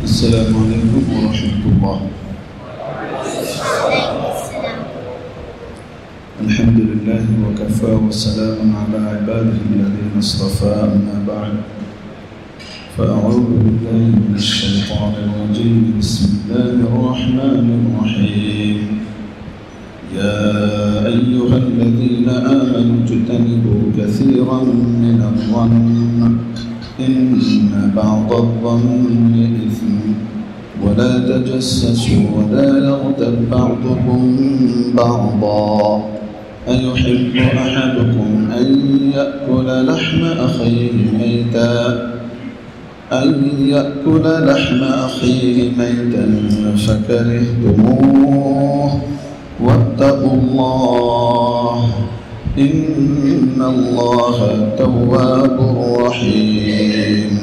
السلام عليكم ورحمة الله. الحمد لله وكفى والسلام على عباده الذين اصطفى، أما بعد فأعوذ بالله من الشيطان الرجيم. بسم الله الرحمن الرحيم. يا أيها الذين آمنوا اجتنبوا كثيرا من الظن إن بعض الظن إثم ولا تجسسوا ولا يغتب بعضكم بعضا أيحب أحدكم أن يأكل لحم أخيه ميتا فكرهتموه واتقوا الله إن الله تواب رحيم.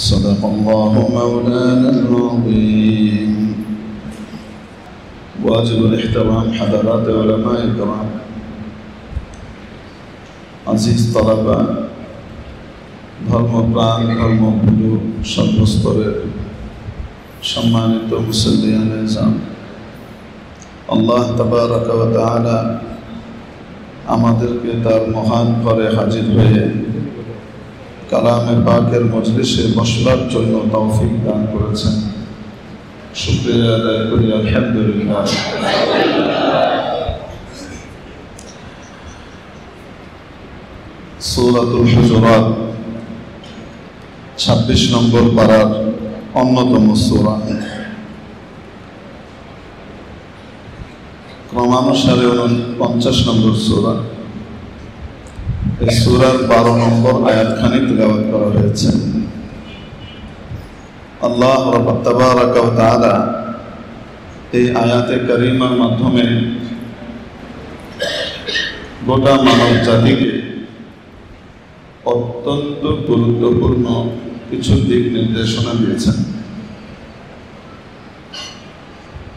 صدق الله مولانا العظيم. واجب الاحترام حضرات علماء الكرام، আজিজ তালাবা, ধর্মপ্রাণ ধর্মগুরু সর্বস্তরের সম্মানিত মুসল্লিয়ানে জান, আল্লাহ তাবারাকা ওয়া তাআলা আমাদেরকে তার মহান ঘরে হাজির হয়ে কালামে পাকের মজলিসে বসবার জন্য তৌফিক দান করেছেন। শুকরিয়া আদায় করি আলহামদুলিল্লাহ। সূরাতুল হুজুরাত 26 নম্বর পারার অন্যতম সূরা, ক্রমানুসারে 49 নম্বর সূরা। এই সূরার 12 নম্বর আয়াতখানি তিলাওয়াত করা হয়েছে। আল্লাহ তাবারাকা ওয়া তাআলা এই আয়াতে কারিমার মাধ্যমে গোটা মানব জাতিকে অত্যন্ত গুরুত্বপূর্ণ কিছু দিক নির্দেশনা দিয়েছেন,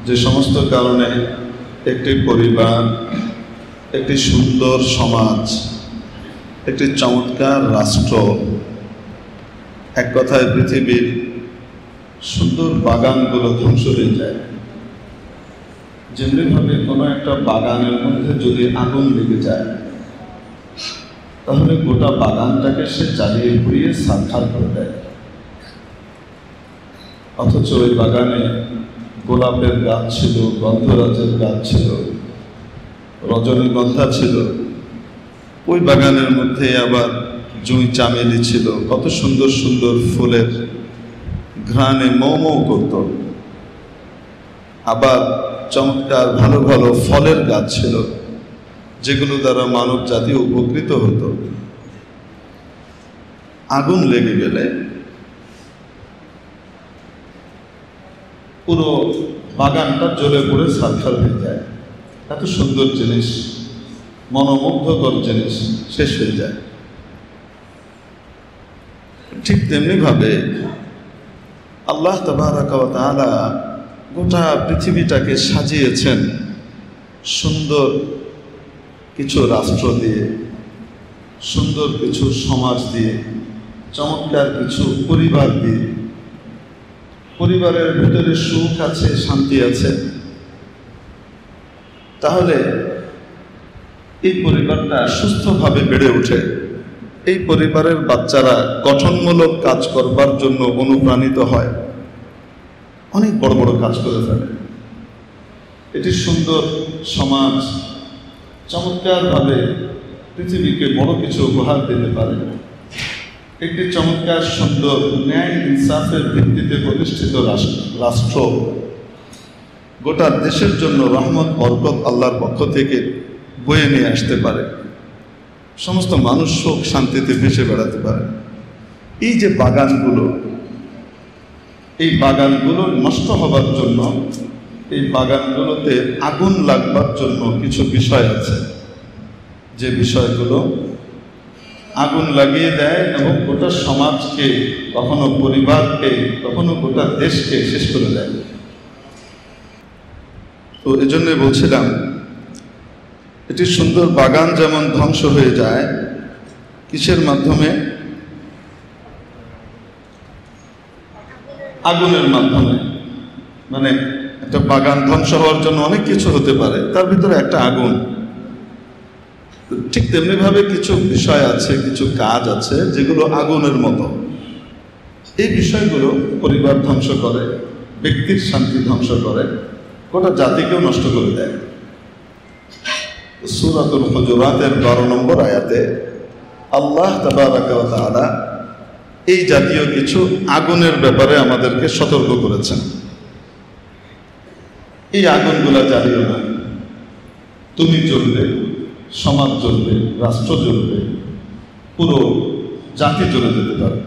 যে সমস্ত কারণে একটি পরিবার, একটি সুন্দর সমাজ, একটি চমৎকার রাষ্ট্র, এক কথায় পৃথিবীর সুন্দর বাগানগুলো ধ্বংস হয়ে যায়। যেমনিভাবে কোনো একটা বাগানের মধ্যে যদি আগুন লেগে যায়, তাহলে গোটা বাগানটাকে সে জ্বালিয়ে পুড়িয়ে ছারখার করে দেয়। অথচ ওই বাগানে গোলাপের গাছ ছিল, গন্ধরাজের গাছ ছিল, রজনীগন্ধা ছিল, ওই বাগানের মধ্যে আবার জুঁই চামেলি ছিল, কত সুন্দর সুন্দর ফুলের ঘ্রাণে মৌ মৌ করত। আবার চমৎকার ভালো ভালো ফলের গাছ ছিল, যেগুলো দ্বারা মানব জাতি উপকৃত হতো। আগুন লেগে গেলে পুরো বাগানটা জ্বলে পড়ে ছারখার হয়ে যায়। এত সুন্দর জিনিস, মনোমুগ্ধকর জিনিস শেষ হয়ে যায়। ঠিক তেমনি ভাবে আল্লাহ তাবারাকা ওয়া তাআলা গোটা পৃথিবীটাকে সাজিয়েছেন সুন্দর কিছু রাষ্ট্র দিয়ে, সুন্দর কিছু সমাজ দিয়ে, চমৎকার কিছু পরিবার দিয়ে। পরিবারের ভিতরে সুখ আছে, শান্তি আছে, তাহলে এই পরিবারটা সুস্থভাবে বেড়ে ওঠে। এই পরিবারের বাচ্চারা গঠনমূলক কাজ করবার জন্য অনুপ্রাণিত হয়, অনেক বড় বড় কাজ করে ফেলে। এটি সুন্দর সমাজ চমৎকারভাবে পৃথিবীকে বড় কিছু উপহার দিতে পারে। একটি চমৎকার সুন্দর ন্যায় ইনসাফের ভিত্তিতে প্রতিষ্ঠিত রাষ্ট্র গোটা দেশের জন্য রহমত বরকত আল্লাহর পক্ষ থেকে বয়ে নিয়ে আসতে পারে। সমস্ত মানুষ সুখ শান্তিতে ভেসে বেড়াতে পারে। এই যে বাগানগুলো, এই বাগানগুলো নষ্ট হবার জন্য, এই বাগানগুলোতে আগুন লাগবার জন্য কিছু বিষয় আছে, যে বিষয়গুলো আগুন লাগিয়ে দেয় এবং গোটা সমাজকে, কখনো পরিবারকে, কখনো গোটা দেশকে শেষ করে দেয়। তো এজন্য বলছিলাম, এটি সুন্দর বাগান যেমন ধ্বংস হয়ে যায়, কিসের মাধ্যমে? আগুনের মাধ্যমে, মানে একটা বাগান ধ্বংস হওয়ার জন্য অনেক কিছু হতে পারে, তার ভিতরে একটা আগুন। ঠিক তেমনি ভাবে কিছু বিষয় আছে, কিছু কাজ আছে যেগুলো আগুনের মতো। এই বিষয়গুলো পরিবার ধ্বংস করে, ব্যক্তির শান্তি ধ্বংস করে, গোটা জাতিকেও নষ্ট করে দেয়। সূরাতুল হুজুরাতের 12 নম্বর আয়াতে আল্লাহ তাবারাকা ওয়া তাআলা এই জাতীয় কিছু আগুনের ব্যাপারে আমাদেরকে সতর্ক করেছেন। এই আগুনগুলা জ্বালিও না। তুমি জ্বলবে, সমাজ জ্বলবে, রাষ্ট্র জ্বলবে, পুরো জাতি জ্বলে যেতে পারে।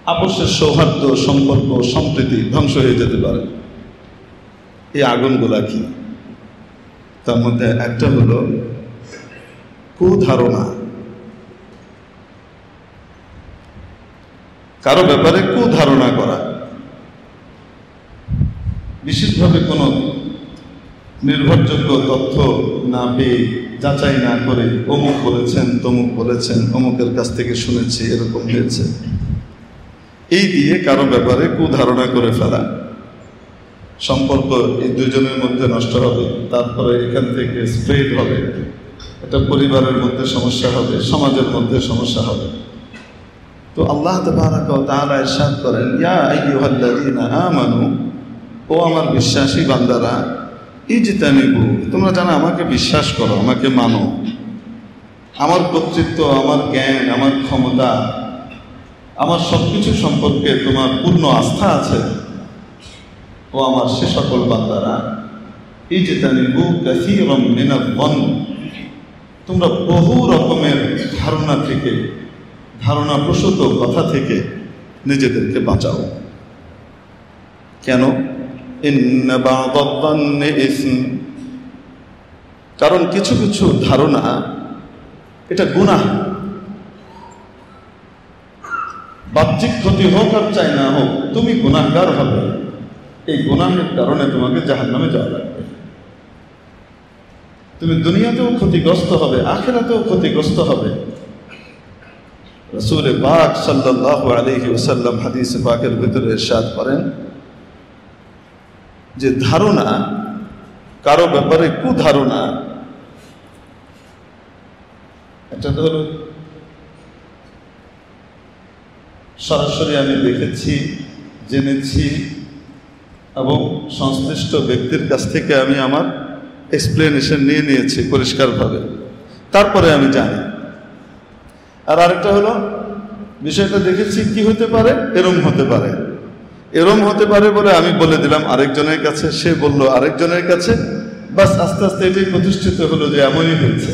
আপসের সৌহার্দ্য, সম্পর্ক, সম্প্রীতি ধ্বংস হয়ে যেতে পারে। এই আগুনগুলা কি? তার মধ্যে একটা হলো কুধারণা। কারো ব্যাপারে কুধারণা করা, বিশেষভাবে কোনো নির্ভরযোগ্য তথ্য না পেয়ে, যাচাই না করে অমুক বলেছেন, তমুক বলেছেন, অমুকের কাছ থেকে শুনেছি, এরকম হয়েছে, এই দিয়ে কারো ব্যাপারে কুধারণা করে ফেলা। সম্পর্ক এই দুজনের মধ্যে নষ্ট হবে, তারপরে এখান থেকে স্প্রেড হবে, একটা পরিবারের মধ্যে সমস্যা হবে, সমাজের মধ্যে সমস্যা হবে। তো আল্লাহ তাবারাকা ওয়া তাআলা ইরশাদ করেন, ইয়া আইয়ুহাল্লাযীনা আমানু, ও আমার বিশ্বাসী বান্দারা, ইজতানিবু, তোমরা জানো আমাকে বিশ্বাস করো, আমাকে মানো, আমার কর্তৃত্ব, আমার জ্ঞান, আমার ক্ষমতা, আমার সবকিছু সম্পর্কে তোমার পূর্ণ আস্থা আছে। ও আমার সে সকল বান্দারা, ইজতানিবু কাসীরাম মিনায-যন্ন, তোমরা বহু রকমের ধারণা থেকে, ধারণাপ্রসূত কথা থেকে নিজেদেরকে বাঁচাও। কেন? ইন্না বা'দায-যন্নি ইসম, কারণ কিছু কিছু ধারণা এটা গুনাহ। বাহ্যিক ক্ষতি হোক আর চাই না হোক, তুমি গুনাহগার হবে। এই গুনাহের কারণে তোমাকে জাহান্নামে যাওয়া লাগবে। তুমি দুনিয়াতেও ক্ষতিগ্রস্ত হবে, আখিরাতেও ক্ষতিগ্রস্ত হবে। রাসূল পাক সাল্লাল্লাহু আলাইহি ওয়াসাল্লাম হাদিস পাকের ভিতরে ইরশাদ করেন যে ধারণা, কারো ব্যাপারে কুধারণা, এটা ধরো সরাসরি আমি দেখেছি, জেনেছি এবং সংশ্লিষ্ট ব্যক্তির কাছ থেকে আমি আমার এক্সপ্লেনেশন নিয়ে নিয়েছি পরিষ্কারভাবে, তারপরে আমি জানি। আর আরেকটা হলো, বিষয়টা দেখেছি কি হতে পারে, এরম হতে পারে, এরম হতে পারে বলে আমি বলে দিলাম আরেকজনের কাছে, সে বলল আরেকজনের কাছে, বাস আস্তে আস্তে এটাই প্রতিষ্ঠিত হলো যে এমনই হয়েছে।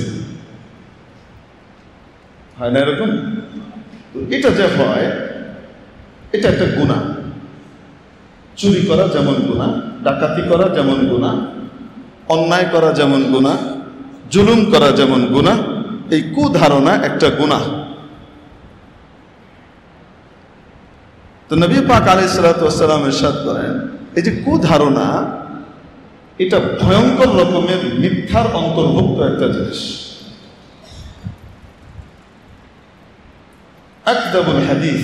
হয় না এরকম? এটা যে হয়, এটা একটা গুনাহ। চুরি করা যেমন গুনাহ, ডাকাতি করা যেমন গুনাহ, অন্যায় করা যেমন গুনাহ, জুলুম করা যেমন গুনাহ, এই কুধারণা একটা গুনাহ। তো নবী পাক আলাইহিস সালাতু ওয়াস সালাম ইরশাদ করেন, এই যে কুধারণা, এটা ভয়ঙ্কর রকমের মিথ্যার অন্তর্ভুক্ত একটা জিনিস। আকযাবুল হাদিস,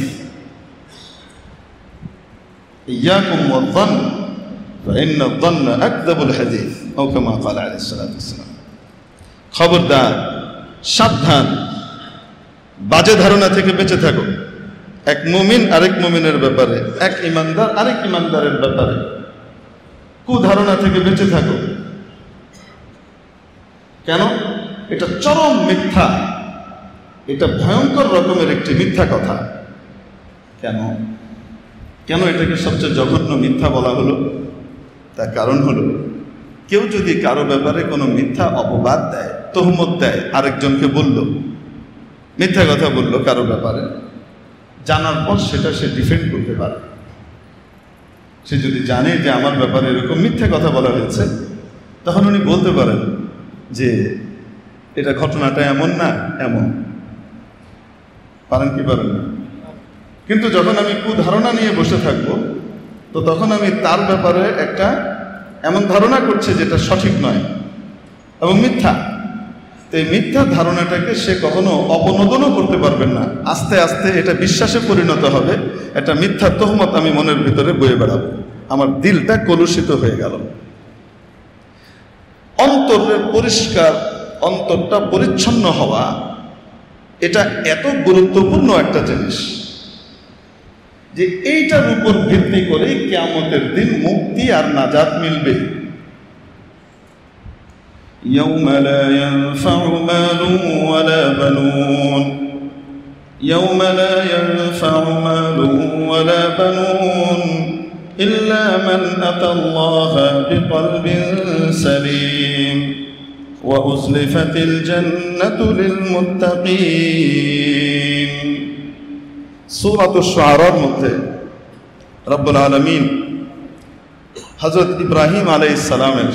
ইয়াকুম ওয়ায-যন্ন ফাইন্না আয-যন্ন আকযাবুল হাদিস, আও কামা ক্বালা আলাইহিস সালাতু ওয়াস সালাম। খবরদার, সাবধান, বাজে ধারণা থেকে বেঁচে থাকো। এক মুমিন আরেক মুমিনের ব্যাপারে, এক ইমানদার আরেক ইমানদারের ব্যাপারে কুধারণা থেকে বেঁচে থাকো। কেন? এটা চরম মিথ্যা, এটা ভয়ঙ্কর রকমের একটি মিথ্যা কথা। কেন? কেন এটাকে সবচেয়ে জঘন্য মিথ্যা বলা হলো? তার কারণ হলো, কেউ যদি কারো ব্যাপারে কোনো মিথ্যা অপবাদ দেয়, তহমত দেয়, আরেকজনকে বলল, মিথ্যা কথা বলল কারো ব্যাপারে, জানার পর সেটা সে ডিফেন্ড করতে পারে। সে যদি জানে যে আমার ব্যাপারে এরকম মিথ্যা কথা বলা হয়েছে, তখন উনি বলতে পারেন যে এটা ঘটনাটা এমন না, এমন। পারেন কি পারেন না? কিন্তু যখন আমি কুধারণা নিয়ে বসে থাকবো, তো তখন আমি তার ব্যাপারে একটা এমন ধারণা করছি যেটা সঠিক নয় এবং মিথ্যা। এই মিথ্যা ধারণাটাকে সে কখনো অপনোদনও করতে পারবেন না। আস্তে আস্তে এটা বিশ্বাসে পরিণত হবে, একটা মিথ্যা তহমত আমি মনের ভিতরে বয়ে বেড়াবো, আমার দিলটা কলুষিত হয়ে গেল। অন্তরের পরিষ্কার, অন্তরটা পরিচ্ছন্ন হওয়া, এটা এত গুরুত্বপূর্ণ একটা জিনিস যে এইটার উপর ভিত্তি করে কিয়ামতের দিন মুক্তি আর নাজাত মিলবে। يوم لا ينفع مال ولا بنون يوم لا ينفع مال ولا بنون إلا من أتى الله بقلب سليم وأزلفت الجنة للمتقين। سورة الشعراء মধ্যে রব্বুল আলামিন হযরত ইব্রাহিম আলাইহিস সালামের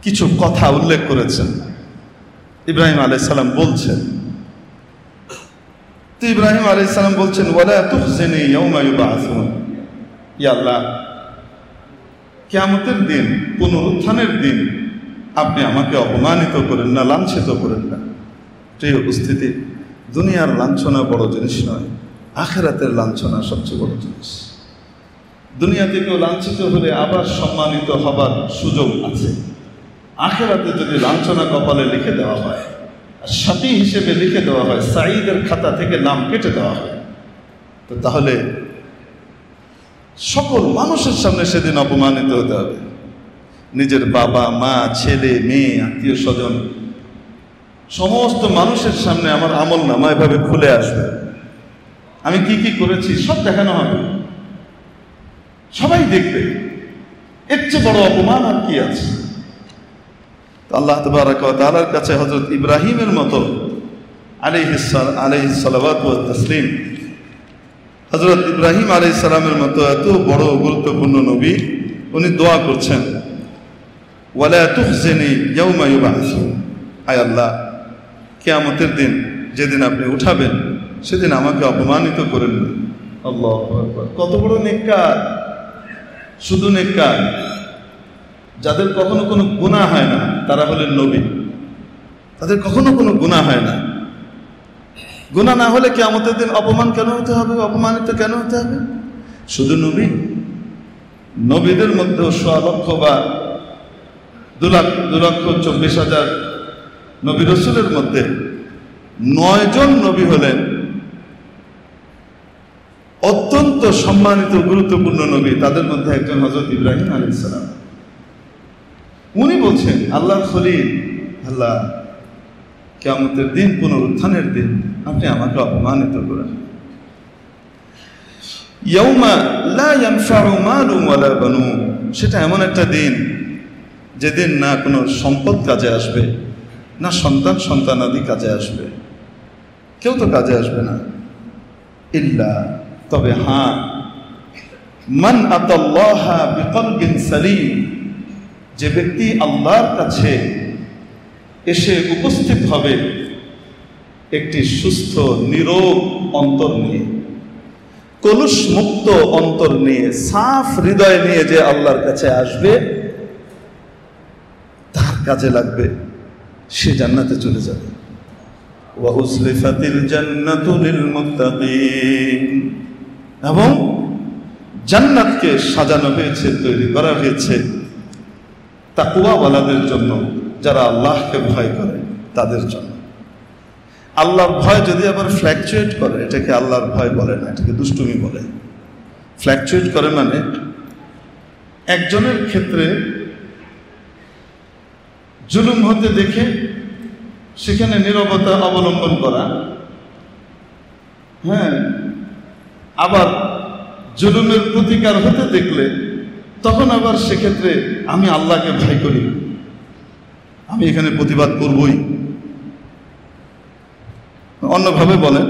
কিছু কথা উল্লেখ করেছেন। ইব্রাহিম আলাইহিস সালাম বলছেন, তো ইব্রাহিম আলাইহিস সালাম বলছেন, ওয়ালা তুখজিনি ইয়াওমা ইউবআসুন, ইয়া আল্লাহ, কিয়ামতের দিন, পুনরুত্থানের দিন আপনি আমাকে অপমানিত করেন না, লাঞ্ছিত করেন না। প্রিয় উপস্থিতি, দুনিয়ার লাঞ্ছনা বড় জিনিস নয়, আখিরাতের লাঞ্ছনা সবচেয়ে বড় জিনিস। দুনিয়া থেকেও লাঞ্ছিত হলে আবার সম্মানিত হবার সুযোগ আছে। আখিরাতে যদি লাঞ্ছনা কপালে লিখে দেওয়া হয়, আর সাথী হিসেবে লিখে দেওয়া হয়, সাঈদের খাতা থেকে নাম কেটে দেওয়া হয়, তো তাহলে সকল মানুষের সামনে সেদিন অপমানিত হতে হবে। নিজের বাবা মা, ছেলে মেয়ে, আত্মীয় স্বজন, সমস্ত মানুষের সামনে আমার আমল নামা এভাবে খুলে আসবে, আমি কি কি করেছি সব দেখানো হবে, সবাই দেখবে। এর চেয়ে বড় অপমান আর কি আছে? আল্লাহ তাবারাক ওয়া তাআলার কাছে হযরত ইব্রাহিমের মতো আলাইহিস সালাওয়াতু ওয়াত তাসলিম, হযরত ইব্রাহিম আলাইহিস সালামের মতো এত বড় গুরুত্বপূর্ণ নবী, উনি দোয়া করছেন, ওয়ালা তুখজিনি ইয়াওমা ইউবআসুন, আয় আল্লাহ, কিয়ামতের দিন যেদিন আপনি উঠাবেন সেদিন আমাকে অপমানিত করেন না। আল্লাহু আকবার, কত বড় নেককার! শুধু নেককার, যাদের কখনো কোনো গুনাহ হয় না তারা হলেন নবী, তাদের কখনো কোনো গুনাহ হয় না। গুনাহ না হলে কিয়ামতের দিন অপমান কেন হতে হবে, অপমানিত কেন হতে হবে? শুধু নবী, নবীদের মধ্যে 1.25 লক্ষ বা 2,24,000 নবী রাসূলের মধ্যে 9 জন নবী হলেন অত্যন্ত সম্মানিত গুরুত্বপূর্ণ নবী। তাদের মধ্যে একজন হযরত ইব্রাহিম আলাইহিস সালাম। উনি বলছেন, আল্লাহর খলিল, আল্লাহ, কিয়ামতের দিন, পুনরুত্থানের দিন আপনি আমাকে অপমানিত করেন। ইয়াউমা লা ইয়ানফাউ মালুন ওয়ালা বানুন, সেটা এমন একটা দিন যেদিন না কোনো সম্পদ কাজে আসবে, না সন্তান সন্তানাদি কাজে আসবে, কেউ তো কাজে আসবে না। ইল্লা, তবে হ্যাঁ, মান আতাল্লাহা বিকলবিন সালিম, যে ব্যক্তি আল্লাহর কাছে এসে উপস্থিত হবে একটি সুস্থ নিরোগ অন্তর নিয়ে, কলুষ মুক্ত অন্তর নিয়ে, সাফ হৃদয় নিয়ে যে আল্লাহর কাছে আসবে, তার কাজে লাগবে, সে জান্নাতে চলে যাবে। ওয়া উজলিফাতিল জান্নাতু লিল মুত্তাকিন, এবং জান্নাতকে সাজানো হয়েছে, তৈরি করা হয়েছে তাকওয়াওয়ালাদের জন্য, যারা আল্লাহকে ভয় করে তাদের জন্য। আল্লাহর ভয় যদি আবার ফ্ল্যাকচুয়েট করে, এটাকে আল্লাহর ভয় বলে না, এটাকে দুষ্টুমি বলে। ফ্ল্যাকচুয়েট করে মানে একজনের ক্ষেত্রে জুলুম হতে দেখে সেখানে নীরবতা অবলম্বন করা, হ্যাঁ, আবার জুলুমের প্রতিকার হতে দেখলে তখন আবার সেক্ষেত্রে আমি আল্লাহকে ভয় করি, আমি এখানে প্রতিবাদ করবই। অন্যভাবে বলেন,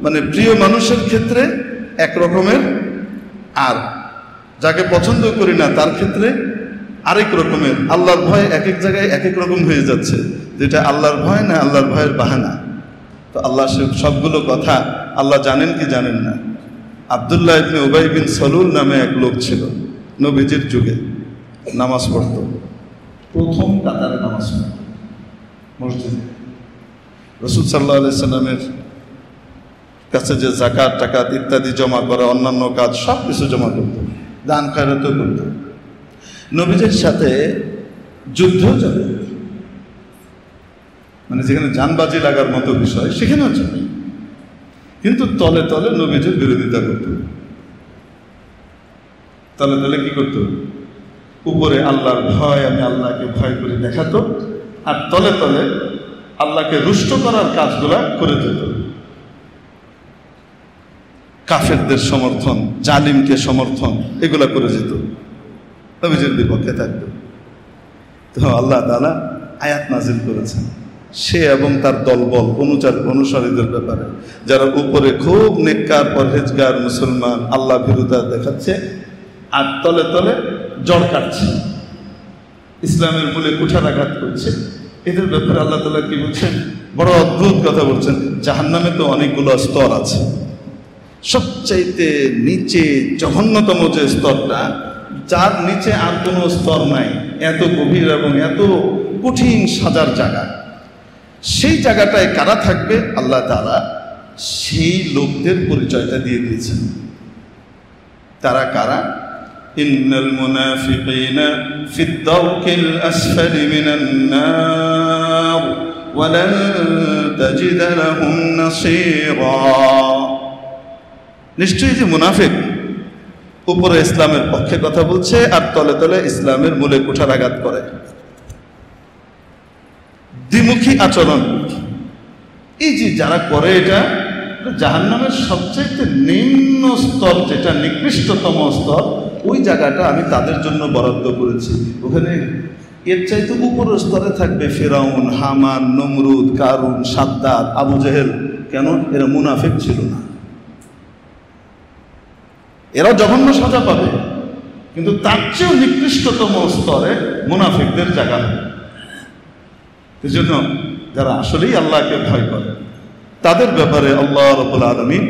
মানে প্রিয় মানুষের ক্ষেত্রে এক রকমের, আর যাকে পছন্দ করি না তার ক্ষেত্রে আরেক রকমের। আল্লাহর ভয় এক এক জায়গায় এক এক রকম হয়ে যাচ্ছে, যেটা আল্লাহর ভয় না আল্লাহর ভয়ের বাহানা। তো আল্লাহ সবগুলো কথা আল্লাহ জানেন কি জানেন না? আব্দুল্লাহ ইবনে উবাই বিন সালুল নামে এক লোক ছিল, নবীজির যুগে নামাজ পড়ত, প্রথম কাতারে নামাজ পড়ত। মসজিদে রাসূল সাল্লাল্লাহু আলাইহি সাল্লামের কাছে যে যাকাত টাকাত ইত্যাদি জমা করা, অন্যান্য কাজ সব কিছু জমা করত, দান খয়রাতও করত। নবীজির সাথে যুদ্ধ চলে, মানে যেখানে জানবাজি লাগার মতো বিষয় সেখানেও চলে, কিন্তু তলে তলে নবীজির বিরোধিতা করত। তলে তলে কি করত? উপরে আল্লাহর ভয়, আমি আল্লাহকে ভয় করে দেখাতো, আর তলে তলে আল্লাহকে রুষ্ট করার কাজগুলা করে যেত। কাফেরদের সমর্থন, জালিমকে সমর্থন, এগুলা করে যেত, নবীজির বিপক্ষে থাকতো। তো আল্লাহ তাআলা আয়াত নাজিল করেছেন সে এবং তার দলবল অনুসারীদের ব্যাপারে, যারা উপরে খুব নেককার পরহেজগার মুসলমান, আল্লাহ ভীরুতা দেখাচ্ছে আর তলে তলে জড় কাটছে, ইসলামের মূলে কুঠারাঘাত করছে। এদের ব্যাপারে আল্লাহ তাআলা কি বলছেন? বড় অদ্ভুত কথা বলছেন। জাহান্নামে তো অনেকগুলো স্তর আছে, সবচাইতে নিচে জঘন্যতম যে স্তরটা, যার নিচে আর কোনো স্তর নাই, এত গভীর এবং এত কঠিন সাজার জায়গা, সেই জায়গাটায় কারা থাকবে আল্লাহ তাআলা সেই লোকদের পরিচয়টা দিয়ে দিয়েছেন। তারা কারা? ইন্নাল মুনাফিকিনা ফিদ দারকিল আসফালি মিনান নার ওয়া লান তাজিদ লাহুম নাসীরা। নিশ্চয়ই যে মুনাফিক উপরে ইসলামের পক্ষে কথা বলছে আর তলে তলে ইসলামের মূলে কুঠারাঘাত করে, দ্বিমুখী আচরণ, এই যে যারা করে, এটা জাহান্নামের সবচেয়ে নিম্ন স্তর, যেটা নিকৃষ্টতম স্তর, ওই জায়গাটা আমি তাদের জন্য বরাদ্দ করেছি। ওখানে এর চাইতে উপরের স্তরে থাকবে ফিরাউন, হামান, নমরুদ, কারুন, সাদ্দাত, আবু জেহেল। কেন? এরা মুনাফিক ছিল না, এরা জঘন্য সাজা পাবে, কিন্তু তার চেয়েও নিকৃষ্টতম স্তরে মুনাফিকদের জায়গা হবে। এই জন্য যারা আসলেই আল্লাহকে ভয় করে তাদের ব্যাপারে আল্লাহ রাব্বুল আলামিন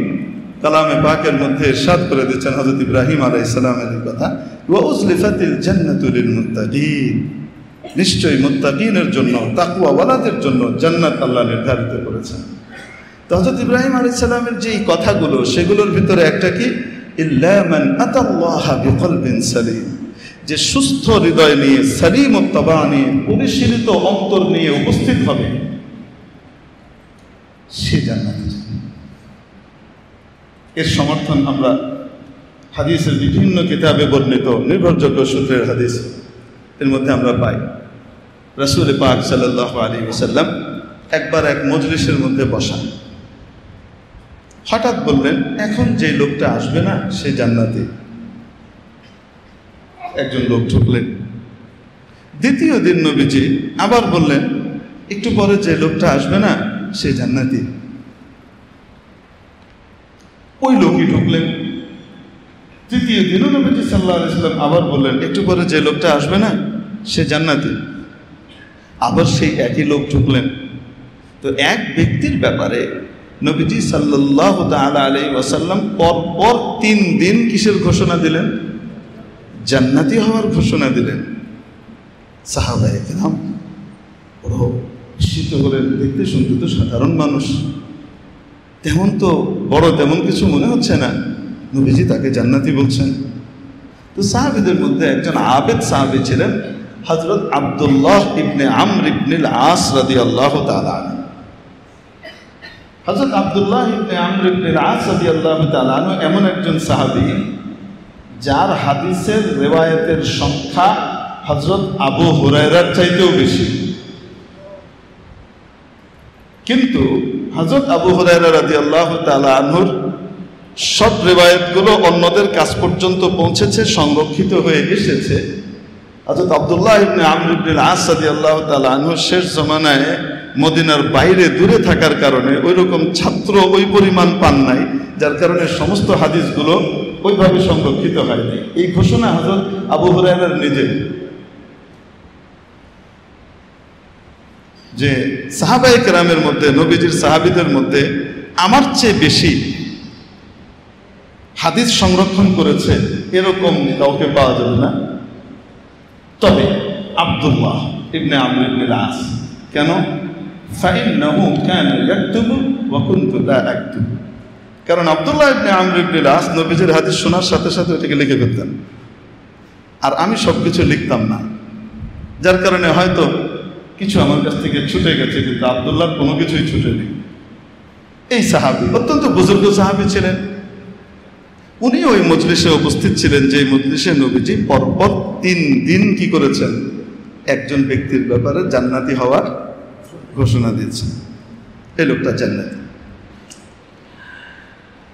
কালামে পাকের মধ্যে ইরশাদ করে দিয়েছেন হযরত ইব্রাহিম আলাইহিস সালামের কথা, ওয়া উজলিফাতিল জান্নাতু লিল মুত্তাকিন। নিশ্চয়ই মুত্তাকিনের জন্য, তাকওয়াওয়ালাদের জন্য জান্নাত আল্লাহ নির্ধারিত করেছেন। তো হযরত ইব্রাহিম আলাইহিস সালামের যে কথাগুলো, সেগুলোর ভিতরে একটা কি? ইল্লা মান আতাল্লাহা বিকলবিন সালিম, যে সুস্থ হৃদয় নিয়ে, সালিম ওত্তাবা নিয়ে, পরিশীলিত অন্তর নিয়ে উপস্থিত হবে, সে জান্নাতে যাবে। এর সমর্থন আমরা হাদিসের বিভিন্ন কিতাবে বর্ণিত নির্ভরযোগ্য সূত্রের হাদিস এর মধ্যে আমরা পাই। রাসূল পাক সাল্লাল্লাহু আলাইহি ওয়াসাল্লাম একবার এক মজলিসের মধ্যে বসা, হঠাৎ বললেন, এখন যে লোকটা আসবে না সে জান্নাতি। একজন লোক ঢুকলেন। দ্বিতীয় দিন নবীজি আবার বললেন, একটু পরে যে লোকটা আসবে না সে জান্নাতি। ওই লোকই ঢুকলেন। তৃতীয় দিনও নবীজি সাল্লাল্লাহু আলাইহি ওয়াসাল্লাম আবার বললেন, একটু পরে যে লোকটা আসবে না সে জান্নাতি। আবার সেই একই লোক ঢুকলেন। তো এক ব্যক্তির ব্যাপারে নবীজি সাল্লাল্লাহু তাআলা আলাইহি ওয়াসাল্লাম পরপর 3 দিন কিসের ঘোষণা দিলেন? জান্নাতি হওয়ার ঘোষণা দিলেন। সাহাবায়ে কেরাম বড় বিস্মিত হলেন। দেখতে শুনতে তো সাধারণ মানুষ, তেমন কিছু মনে হচ্ছে না, নবীজি তাকে জান্নাতি বলছেন। তো সাহাবীদের মধ্যে একজন আবেদ সাহাবী ছিলেন হযরত আব্দুল্লাহ ইবনে আমর ইবনুল আস রাদিয়াল্লাহু তাআলা আনহু। হযরত আব্দুল্লাহ ইবনে আমর ইবনুল আস রাদিয়াল্লাহু তাআলা আনহু এমন একজন সাহাবী যার হাদিসের রিওয়ায়াতের সংখ্যা হযরত আবু হুরায়রার চাইতেও বেশি। কিন্তু হযরত আবু হুরায়রা রাদিয়াল্লাহু তাআলা আনহুর সব রিওয়ায়াতগুলো অন্যদের কাছ পর্যন্ত পৌঁছেছে, সংরক্ষিত হয়ে এসেছে। হযরত আব্দুল্লাহ ইবনে আমর ইবনুল আস রাদিয়াল্লাহু তাআলা আনহু শেষ জমানায় মদিনার বাইরে দূরে থাকার কারণে ওই রকম ছাত্র ওই পরিমাণ পান নাই, যার কারণে সমস্ত হাদিসগুলো ওইভাবে সংরক্ষিত হয় নাই। এই ঘোষণা হযরত আবু হুরায়রার নিজের, যে সাহাবায়ে কেরামের মধ্যে, নবীজির সাহাবীদের মধ্যে আমার চেয়ে বেশি হাদিস সংরক্ষণ করেছে এরকম কাউকে পাওয়া যাবে না। তবে আব্দুল্লাহ ইবনে আমর ইবনুল আস, কেন? ফাইন্নাহু কানা ইয়াকতুবু ওয়া কুনতু লা আকতুবু। কারণ আব্দুল্লাহ ইবনে আমর ইবনে আস নবীজির হাদিস শোনার সাথে সাথে ওটাকে লিখে ফেলতেন, আর আমি সবকিছু লিখতাম না, যার কারণে হয়তো কিছু আমার কাছ থেকে ছুটে গেছে, কিন্তু আব্দুল্লাহর কোনো কিছুই ছুটে নেই। এই সাহাবী অত্যন্ত বুজুর্গ সাহাবী ছিলেন, উনি ওই মজলিসে উপস্থিত ছিলেন যে মজলিসে নবীজি পরপর 3 দিন কি করেছেন, একজন ব্যক্তির ব্যাপারে জান্নাতি হওয়ার ঘোষণা দিয়েছেন। এই লোকটা জান্নাতি।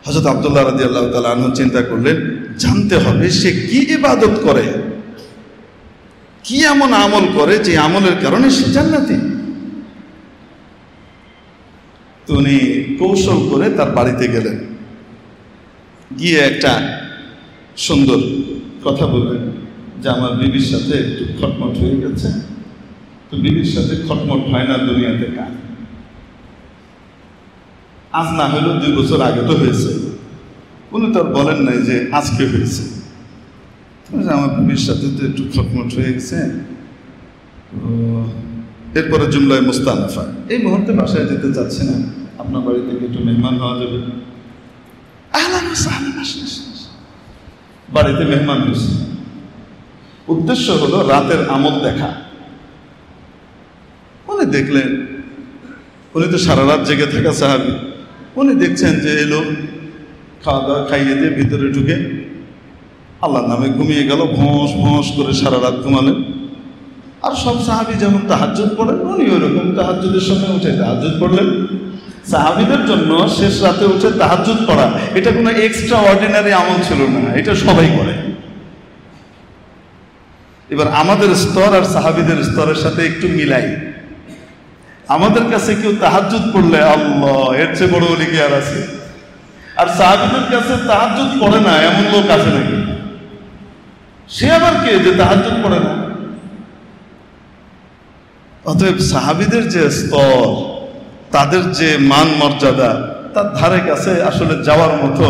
হযরত আব্দুল্লাহ রাদিয়াল্লাহু তাআলা আনহু চিন্তা করলেন, জানতে হবে সে কি ইবাদত করে, কি এমন আমল করে যে আমলের কারণে সে জান্নাতি। তো উনি কৌশল করে তার বাড়িতে গেলেন, গিয়ে একটা সুন্দর কথা বললেন যে আমার বিবির সাথে একটু খটমট হয়ে গেছে, তো বিবির সাথে খটমট হয় না দুনিয়াতে কার, আজ না হলেও 2 বছর আগে তো হয়েছে। উনি তো আর বলেন নাই যে আজকে হয়েছে, আমার বিবির সাথে তো একটু খটমট হয়ে গেছে। এরপরে জুমলায় মুস্তানাফা, এই মুহূর্তে বাসায় যেতে চাচ্ছি না, আপনার বাড়ি থেকে একটু মেহমান হওয়া যাবে? বাড়িতে মেহমান হয়েছে, উদ্দেশ্য হলো রাতের আমল দেখা। উনি দেখলেন, উনি তো সারা রাত জেগে থাকা সাহাবী, উনি দেখছেন যে এই লোক খাওয়া দাওয়া খাইয়ে দিয়ে ভিতরে ঢুকে আল্লাহর নামে ঘুমিয়ে গেল, ভোঁস ভোঁস করে সারা রাত ঘুমালেন। আর সব সাহাবী যেমন তাহাজ্জুদ পড়েন, উনি ওরকম তাহাজ্জুদের সময় উঠে তাহাজ্জুদ পড়লেন। সাহাবীদের জন্য শেষ রাতে উঠে তাহাজ্জুদ পড়া এটা কোনো এক্সট্রা অর্ডিনারি আমল ছিল না, এটা সবাই করে। এবার আমাদের স্তর আর সাহাবীদের স্তরের সাথে একটু মিলাই। আমাদের কাছে কেউ তাহাজ্জুদ পড়লে আল্লাহ, এর চেয়ে বড় ওলি কি আর আছে? আর সাহাবীদের কাছে তাহাজ্জুদ পড়ে না এমন লোক আছে নাকি? সে আবার কে যে তাহাজ্জুদ পড়ে না? অতএব সাহাবীদের যে স্তর, তাদের যে মান মর্যাদা, তার ধারে কাছে আসলে যাওয়ার মতো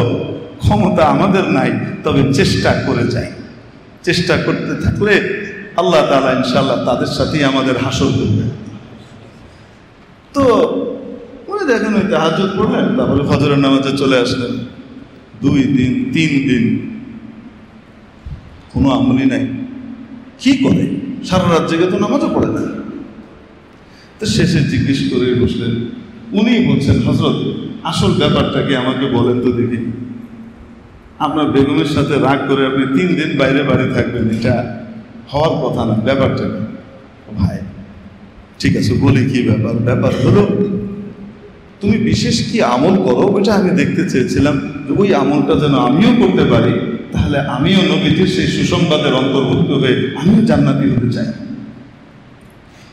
ক্ষমতা আমাদের নাই, তবে চেষ্টা করে যাই। চেষ্টা করতে থাকলে আল্লাহ তাআলা ইনশাআল্লাহ তাদের সাথেই আমাদের হাসর করবে। তো উনি দেখেন ওই তাহাজ্জুদ পড়লেন, তারপরে ফজরের নামাজে চলে আসলেন। 2 দিন 3 দিন কোনো আমলই নাই। কি করে? সারা রাত জেগে তো নামাজও পড়ে না। তো শেষে জিজ্ঞেস করে বসলেন, উনি বলছেন, হযরত আসল ব্যাপারটা কি আমাকে বলেন তো দেখি। আপনার বেগমের সাথে রাগ করে আপনি 3 দিন বাইরে বাড়ি থাকবেন, এটা হওয়ার কথা না, ব্যাপারটা কি? ভাই ঠিক আছে, বলি কি ব্যাপার। ব্যাপার হলো তুমি বিশেষ কি আমল করো, ওটা আমি দেখতে চেয়েছিলাম যে ওই আমলটা যেন আমিও করতে পারি, তাহলে আমিও নবীজির সেই সুসংবাদের অন্তর্ভুক্ত হয়ে আমিও জান্নাতি হতে চাই।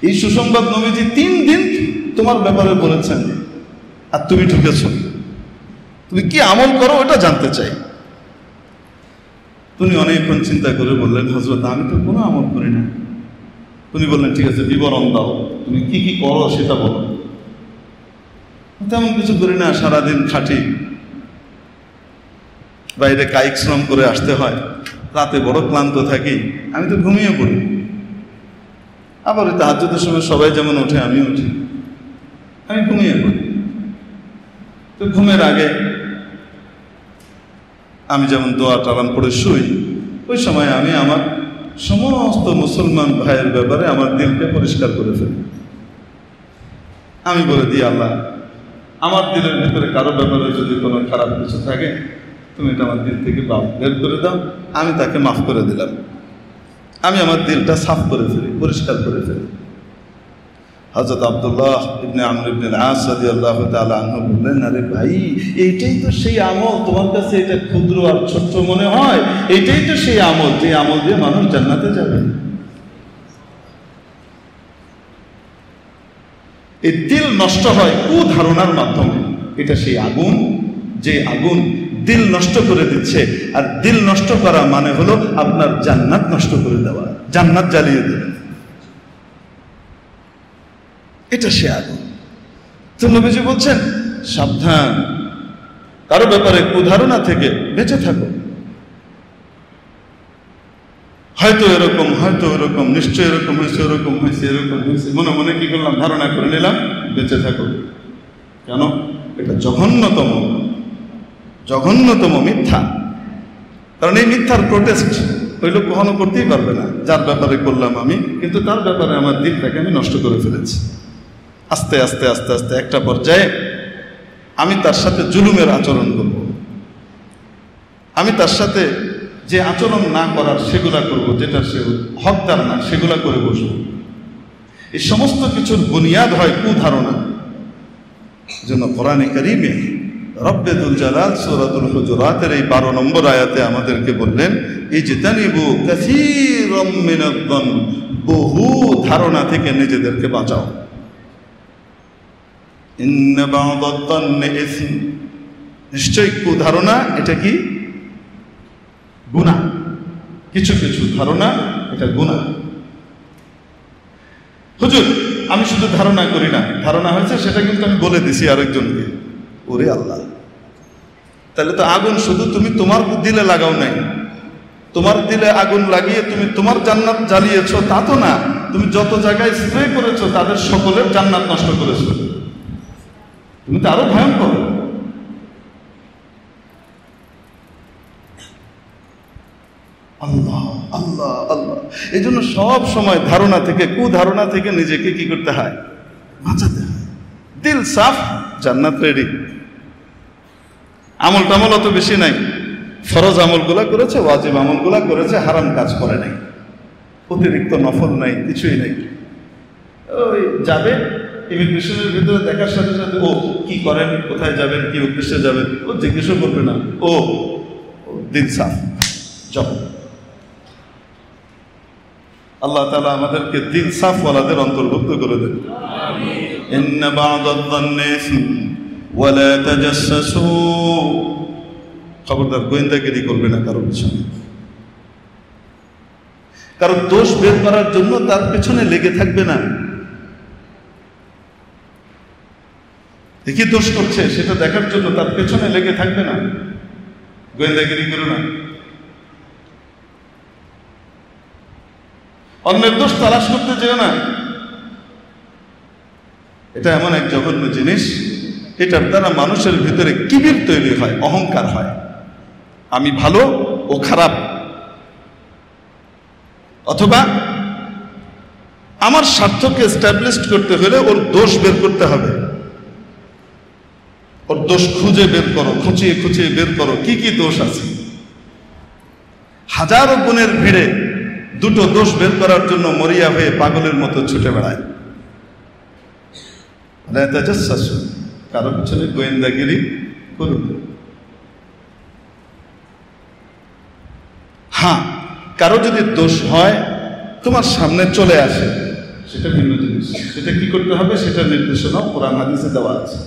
এই সুসংবাদ নবীজি 3 দিন তোমার ব্যাপারে বলেছেন, আর তুমি ঢুকেছ। তুমি কি আমল করো ওটা জানতে চাই। তুমি অনেকক্ষণ চিন্তা করে বললেন, হযরত আমি তো কোনো আমল করি না। উনি বললেন, ঠিক আছে বিবরণ দাও, তুমি কি কি করো সেটা বলো। তেমন কিছু করি না, সারাদিন খাটি, বাইরে কায়িক শ্রম করে আসতে হয়, রাতে বড় ক্লান্ত থাকি, আমি তো ঘুমিয়ে পড়ি। আবার ওই তাহাজ্জুদের সময় সবাই যেমন ওঠে আমিও উঠি, আমি ঘুমিয়ে পড়ি। তো ঘুমের আগে আমি যেমন দোয়া টালাম পড়ে শুই, ওই সময় আমি আমার সমস্ত মুসলমান ভাইয়ের ব্যাপারে আমার দিলকে পরিষ্কার করে ফেলি। আমি বলে দিই, আল্লাহ আমার দিলের ভিতরে কারো ব্যাপারে যদি কোনো খারাপ কিছু থাকে, তুমি এটা আমার দিল থেকে বের করে দাও, আমি তাকে মাফ করে দিলাম। আমি আমার দিলটা সাফ করে ফেলি, পরিষ্কার করে ফেলি। হযরত আব্দুল্লাহ ইবনে আমর ইবনে আস রাদিয়াল্লাহু তাআলা আনহু বললেন, আরে ভাই, এইটাই তো সেই আমল, তোমার কাছে এটা ক্ষুদ্র আর ছোট্ট মনে হয়, এইটাই তো সেই আমল যে আমল দিয়ে মানুষ জান্নাতে যাবে। এই দিল নষ্ট হয় কুধারণার মাধ্যমে। এটা সেই আগুন, যে আগুন দিল নষ্ট করে দিচ্ছে। আর দিল নষ্ট করা মানে হলো আপনার জান্নাত নষ্ট করে দেওয়া, জান্নাত জ্বালিয়ে দেওয়া। এটা সে আগুন। তো নবীজি বলছেন, সাবধান, কারো ব্যাপারে কুধারণা থেকে বেঁচে থাকো। হয়তো এরকম, হয়তো এরকম, নিশ্চয় এরকম হয়েছে, এরকম হয়েছে, এরকম হয়েছে, মনে মনে কি করলাম, ধারণা করে নিলাম, বেঁচে থাকো। কেন? এটা জঘন্যতম মিথ্যা। কারণ এই মিথ্যার প্রোটেস্ট ওই লোক কখনো করতেই পারবে না যার ব্যাপারে করলাম আমি, কিন্তু তার ব্যাপারে আমার দিকটাকে আমি নষ্ট করে ফেলেছি। আস্তে আস্তে আস্তে আস্তে একটা পর্যায়ে আমি তার সাথে জুলুমের আচরণ করব, আমি তার সাথে যে আচরণ না করার সেগুলা করব, যেটা সে হকদার না সেগুলা করে বসব। এই সমস্ত কিছুর বুনিয়াদ হয় কুধারণা। জন্য কোরআনে কারীমে রব্বুল জালাল সূরাতুল হুজুরাতের এই 12 নম্বর আয়াতে আমাদেরকে বললেন, ইজতানিবু কাসীরাম মিনাদ-দন, বহু ধারণা থেকে নিজেদেরকে বাঁচাও। ইন্না বা'দাদ-দন্নি ইসম, নিশ্চয় কুধারণা এটা কি? গুনাহ। কিছু কিছু ধারণা এটা গুনাহ। হুজুর আমি শুধু ধারণা করি না, ধারণা হয়েছে সেটা কিন্তু আমি বলে দিছি আরেকজনকে। ওরে আল্লাহ, তাহলে তো আগুন শুধু তুমি তোমার দিলে লাগাও নাই, তোমার দিলে আগুন লাগিয়ে তুমি তোমার জান্নাত জ্বালিয়েছো তা তো না, তুমি যত জায়গায় স্প্রে করেছো তাদের সকলের জান্নাত নষ্ট করেছো। তুমি তো আরো ভয়ঙ্কর। আল্লাহ আল্লাহ আল্লাহ। এই জন্য সব সময় ধারণা থেকে, কুধারণা থেকে নিজেকে কি করতে হয়? বাঁচাতে হয়। দিল সাফ, জান্নাত রেডি। আমল টামল অত বেশি নাই, ফরজ আমলগুলা করেছে, ওয়াজিব আমলগুলা করেছে, হারাম কাজ করে নাই, অতিরিক্ত নফল নাই, কিছুই নাই। ওই যাবে ইমিগ্রেশনের ভিতরে দেখার সাথে সাথে ও কি করেন, কোথায় যাবেন, কি উদ্দেশ্যে যাবেন, ও জিজ্ঞেসও করবে না। ও দিল সাফ, যাব। আল্লাহ তাআলা আমাদেরকে দিল সাফওয়ালাদের অন্তর্ভুক্ত করে দেন। ইন্না বা'দাদ-দন্নি ইসম ওয়া লা তাজাসসু, খবরদার গোয়েন্দাগিরি করবে না কারো পিছনে। কারো দোষ বের করার জন্য তার পেছনে লেগে থাকবে না। কি দোষ করছে সেটা দেখার জন্য তার পেছনে লেগে থাকবে না। গোয়েন্দাগিরি করো না। অন্যের দোষ তালাশ করতে যেও না। এটা এমন এক জঘন্য জিনিস, এটার দ্বারা মানুষের ভিতরে কিবির তৈরি হয়, অহংকার হয়, আমি ভালো ও খারাপ। অথবা আমার স্বার্থকে এস্টাবলিশ করতে হলে ওর দোষ বের করতে হবে, ওর দোষ খুঁজে বের করো, খুঁচিয়ে খুঁচিয়ে বের করো কি কি দোষ আছে। হাজারো গুণের ভিড়ে দুটো দোষ বের করার জন্য মরিয়া হয়ে পাগলের মতো ছুটে বেড়ায়। কারো পিছনে গোয়েন্দাগিরি করুন। হ্যাঁ, কারো যদি দোষ হয় তোমার সামনে চলে আসে, সেটা ভিন্ন জিনিস, সেটা কি করতে হবে সেটা নির্দেশনা কোরআন হাদিসে দেওয়া আছে।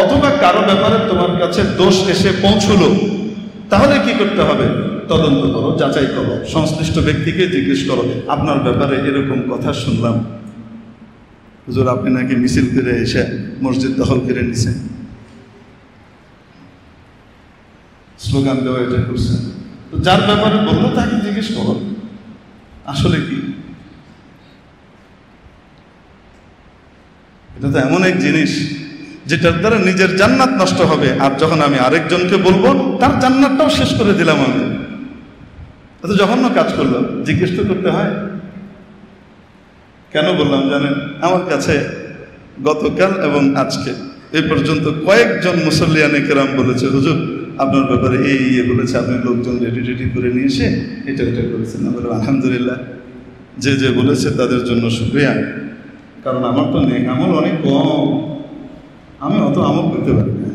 অথবা কারো ব্যাপারে তোমার কাছে দোষ এসে পৌঁছলো, তাহলে কি করতে হবে? তদন্ত করো, যাচাই করো, সংশ্লিষ্ট ব্যক্তিকে জিজ্ঞেস করো, আপনার ব্যাপারে এরকম কথা শুনলাম, হুজুর আপনি নাকি মিছিল করে এসে মসজিদ দখল করে নিছেন, স্লোগান দেওয়া এটা করছেন। তো যার ব্যাপারে বললো তাকে জিজ্ঞেস করো আসলে কি। এটা তো এমন এক জিনিস যেটার দ্বারা নিজের জান্নাত নষ্ট হবে, আর যখন আমি আরেকজনকে বলবো তার জান্নাতটাও শেষ করে দিলাম আমি। এত জঘন্য কাজ করলাম, জিজ্ঞেস তো করতে হয়। কেন বললাম জানেন? আমার কাছে গতকাল এবং আজকে এই পর্যন্ত কয়েকজন মুসল্লিয়ানে কেরাম বলেছে, হুজুর আপনার ব্যাপারে এই বলেছে, আপনি লোকজন রেডি করে নিয়ে এসে এটা করেছেন। আমি বললাম আলহামদুলিল্লাহ, যে বলেছে তাদের জন্য শুকরিয়া। কারণ আমার তো নেক আমল অনেক কম, আমি অত আমল করতে পারি না।